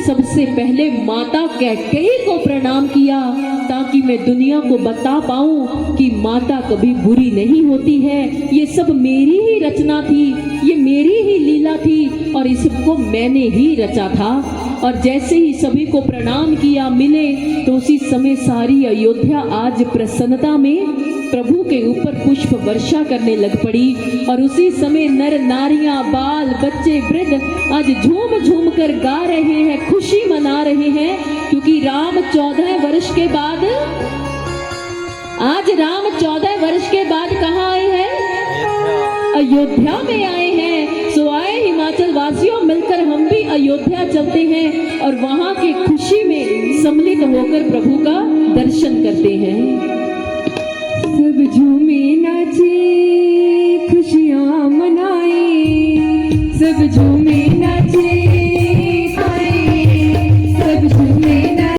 सबसे पहले माता कैकेयी को प्रणाम किया, ताकि मैं दुनिया को बता पाऊं कि माता कभी बुरी नहीं होती है। ये सब मेरी ही रचना थी, ये मेरी ही लीला थी और इसको मैंने ही रचा था। और जैसे ही सभी को प्रणाम किया, मिले, तो उसी समय सारी अयोध्या आज प्रसन्नता में प्रभु के ऊपर पुष्प वर्षा करने लग पड़ी। और उसी समय नर नारियां, बाल बच्चे, वृद्ध आज झूम झूम कर गा रहे हैं, खुशी मना रहे हैं, क्योंकि राम 14 वर्ष के बाद, आज राम 14 वर्ष के बाद कहाँ आए हैं? अयोध्या में आए हैं। सो आए हिमाचल वासियों, मिलकर हम भी अयोध्या चलते हैं और वहां के खुशी में सम्मिलित होकर प्रभु का दर्शन करते हैं। सब झूमे नाचे खुशियाँ मनाए, सब झूमे